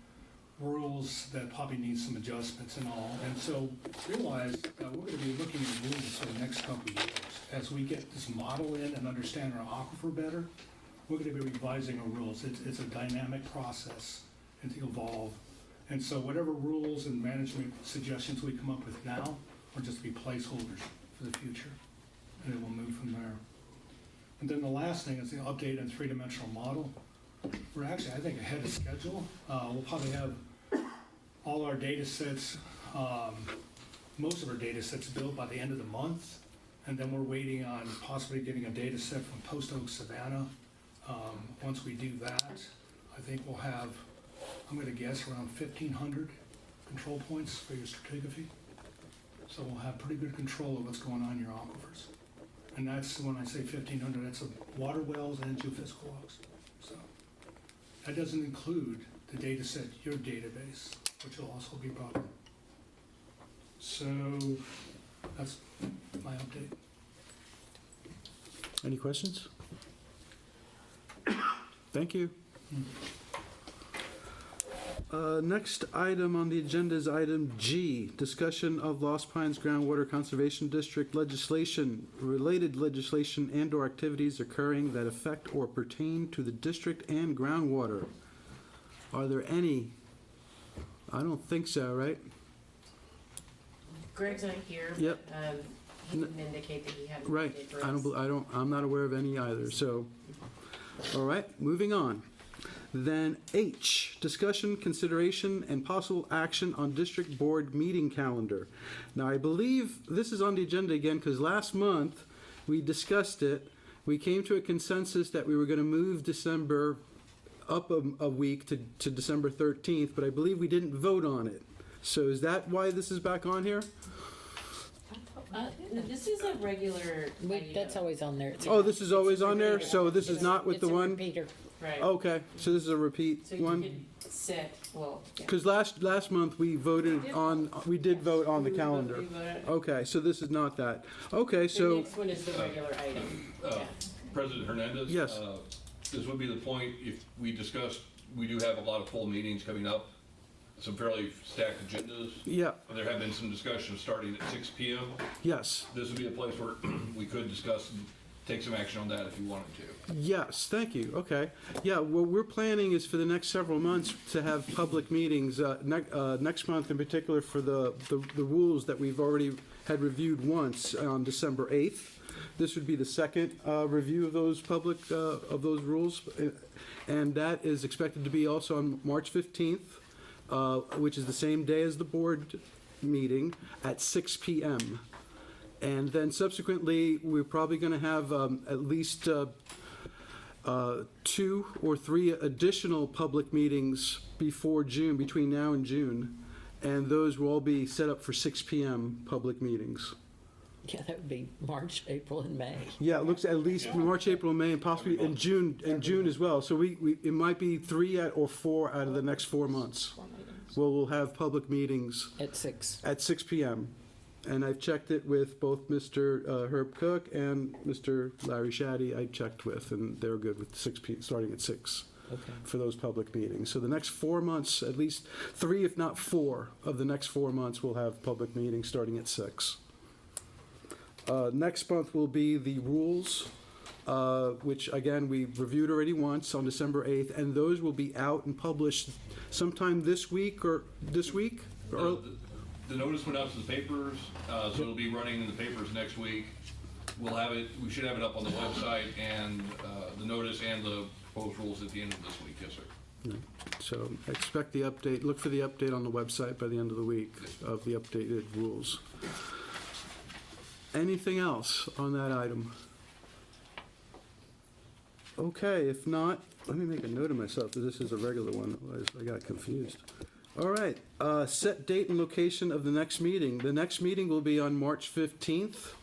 rules that probably need some adjustments and all. And so realize that we're going to be looking at rules for the next couple of years. As we get this model in and understand our aquifer better, we're going to be revising our rules. It's a dynamic process and to evolve. And so whatever rules and management suggestions we come up with now are just to be placeholders for the future. And then we'll move from there. And then the last thing is the update on three-dimensional model. We're actually, I think, ahead of schedule. We'll probably have all our data sets, most of our data sets built by the end of the month. And then we're waiting on possibly getting a data set from Post Oak Savannah. Once we do that, I think we'll have, I'm going to guess, around 1,500 control points for your stratigraphy. So we'll have pretty good control of what's going on in your aquifers. And that's, when I say 1,500, that's of water wells and geophysical logs. So that doesn't include the data set, your database, which will also be brought in. So that's my update. Any questions? Thank you. Next item on the agenda is item G, discussion of Lost Pines Groundwater Conservation District legislation, related legislation and/or activities occurring that affect or pertain to the district and groundwater. Are there any? I don't think so, right? Greg's not here. Yep. But, he didn't indicate that he had an Right. update for us. I'm not aware of any either, so. All right, moving on. Then H, discussion, consideration, and possible action on district board meeting calendar. Now, I believe this is on the agenda again because last month we discussed it. We came to a consensus that we were going to move December up a week to December 13th, but I believe we didn't vote on it. So is that why this is back on here? This is a regular item. That's always on there. Oh, this is always on there? So this is not with the one? It's a repeater. Right. Okay, so this is a repeat So you one? could sit, well, yeah. Because last month we voted on, we did vote on the calendar. We voted. Okay, so this is not that. Okay, The so, next one is the regular item. Yeah. President Hernandez? Yes. this would be the point if we discussed, we do have a lot of full meetings coming up, some fairly stacked agendas. Yeah, There have been some discussions starting at 6 PM. yes. This would be a place where we could discuss and take some action on that if you wanted to. Yes, thank you, okay. Yeah, what we're planning is for the next several months to have public meetings, next month in particular for the rules that we've already had reviewed once on December 8th. This would be the second review of those of those rules, and that is expected to be also on March 15th, which is the same day as the board meeting at 6 PM. And then subsequently, we're probably going to have at least 2 or 3 additional public meetings before June, between now and June. And those will all be set up for 6 PM public meetings. Yeah, that would be March, April, and May. Yeah, it looks at least March, April, May, and possibly in June as well. So it might be 3 or 4 out of the next 4 months. Well, we'll have public meetings At 6. at 6 PM. And I've checked it with both Mr. Herb Cook and Mr. Larry Shaddy. I checked with, and they're good with starting at 6 Okay. for those public meetings. So the next 4 months, at least 3, if not 4, of the next 4 months, we'll have public meetings starting at 6. Next month will be the rules, which again, we reviewed already once on December 8th, and those will be out and published sometime this week or this week? The notice went out to the papers, so it'll be running in the papers next week. We'll have it, we should have it up on the website and the notice and the proposed rules at the end of this week, yes, sir. So expect the update, look for the update on the website by the end of the week of the updated rules. Anything else on that item? Okay, if not, let me make a note of myself that this is a regular one, otherwise I got confused. All right, set date and location of the next meeting. The next meeting will be on March 15th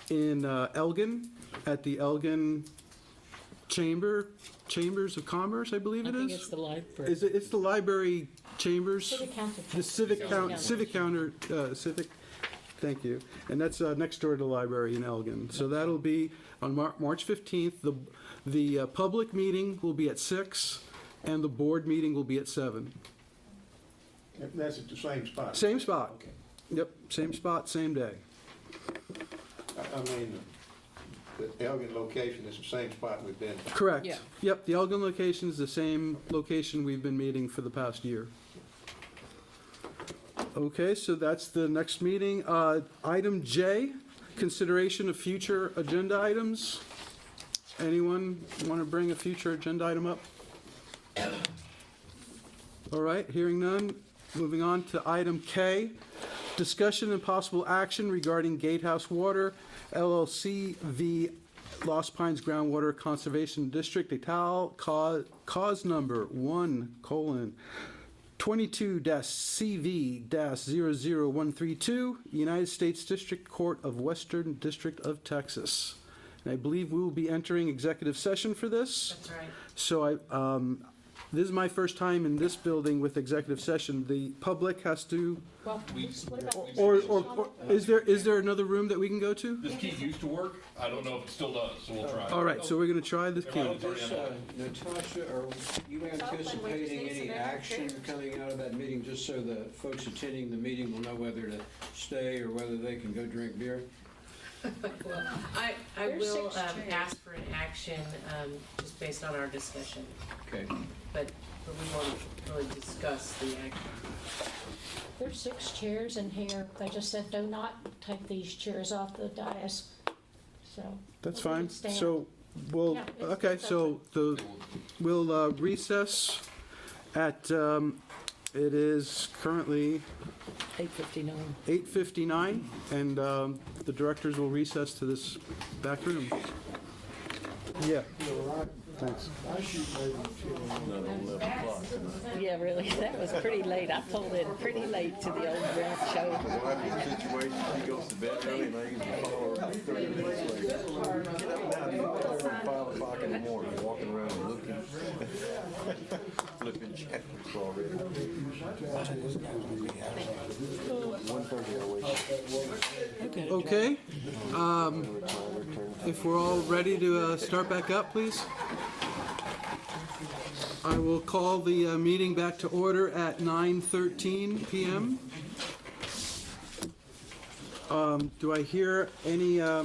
in Elgin, at the Elgin Chambers of Commerce, I believe it is. I think it's the library. It's the library chambers? Civic Council. The civic, thank you. And that's next door to the library in Elgin. So that'll be on March 15th. The public meeting will be at 6, and the board meeting will be at 7. That's at the same spot. Same spot. Yep, same spot, same day. I mean, the Elgin location is the same spot we've been. Correct. Yeah. Yep, the Elgin location is the same location we've been meeting for the past year. Okay, so that's the next meeting. Item J, consideration of future agenda items. Anyone want to bring a future agenda item up? All right, hearing none. Moving on to item K, discussion and possible action regarding Gatehouse Water LLC v. Lost Pines Groundwater Conservation District, et al., cause number 1:22-CV-00132, United States District Court of Western District of Texas. And I believe we will be entering executive session for this. That's right. So this is my first time in this building with executive session. The public has to, Well, what about? or is there another room that we can go to? This key used to work, I don't know if it still does, so we'll try. All right, so we're going to try this key. Natasha, are you anticipating any action coming out of that meeting, just so the folks attending the meeting will know whether to stay or whether they can go drink beer? Well, I There's will 6 chairs. ask for an action, just based on our discussion, Okay. but we won't really discuss the action. There's 6 chairs in here. They just said do not take these chairs off the dais, so. That's we can fine. stand. So we'll, Yeah, it's- okay, it's so we'll recess at, it is currently 8:59. 8:59, and the directors will recess to this back room. Yeah. Thanks. Yeah, really, that was pretty late. I pulled in pretty late to the old rent show. Situation, he goes to bed early, and I usually follow her 30 minutes later. Get up now, you follow her at 5 o'clock in the morning, walking around looking, flipping chapters already. 1:30 I wake up. Okay. If we're all ready to start back up, please. I will call the meeting back to order at 9:13 PM. Do I hear any, a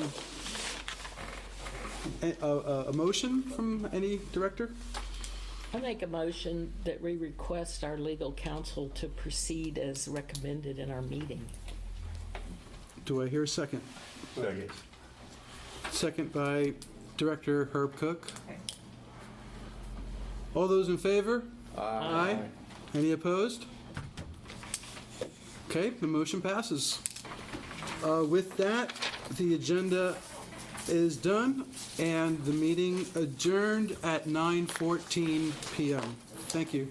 motion from any director? I make a motion that we request our legal counsel to proceed as recommended in our meeting. Do I hear a second? Second. Second by Director Herb Cook. All those in favor? Aye. Any opposed? Okay, the motion passes. With that, the agenda is done and the meeting adjourned at 9:14 PM. Thank you.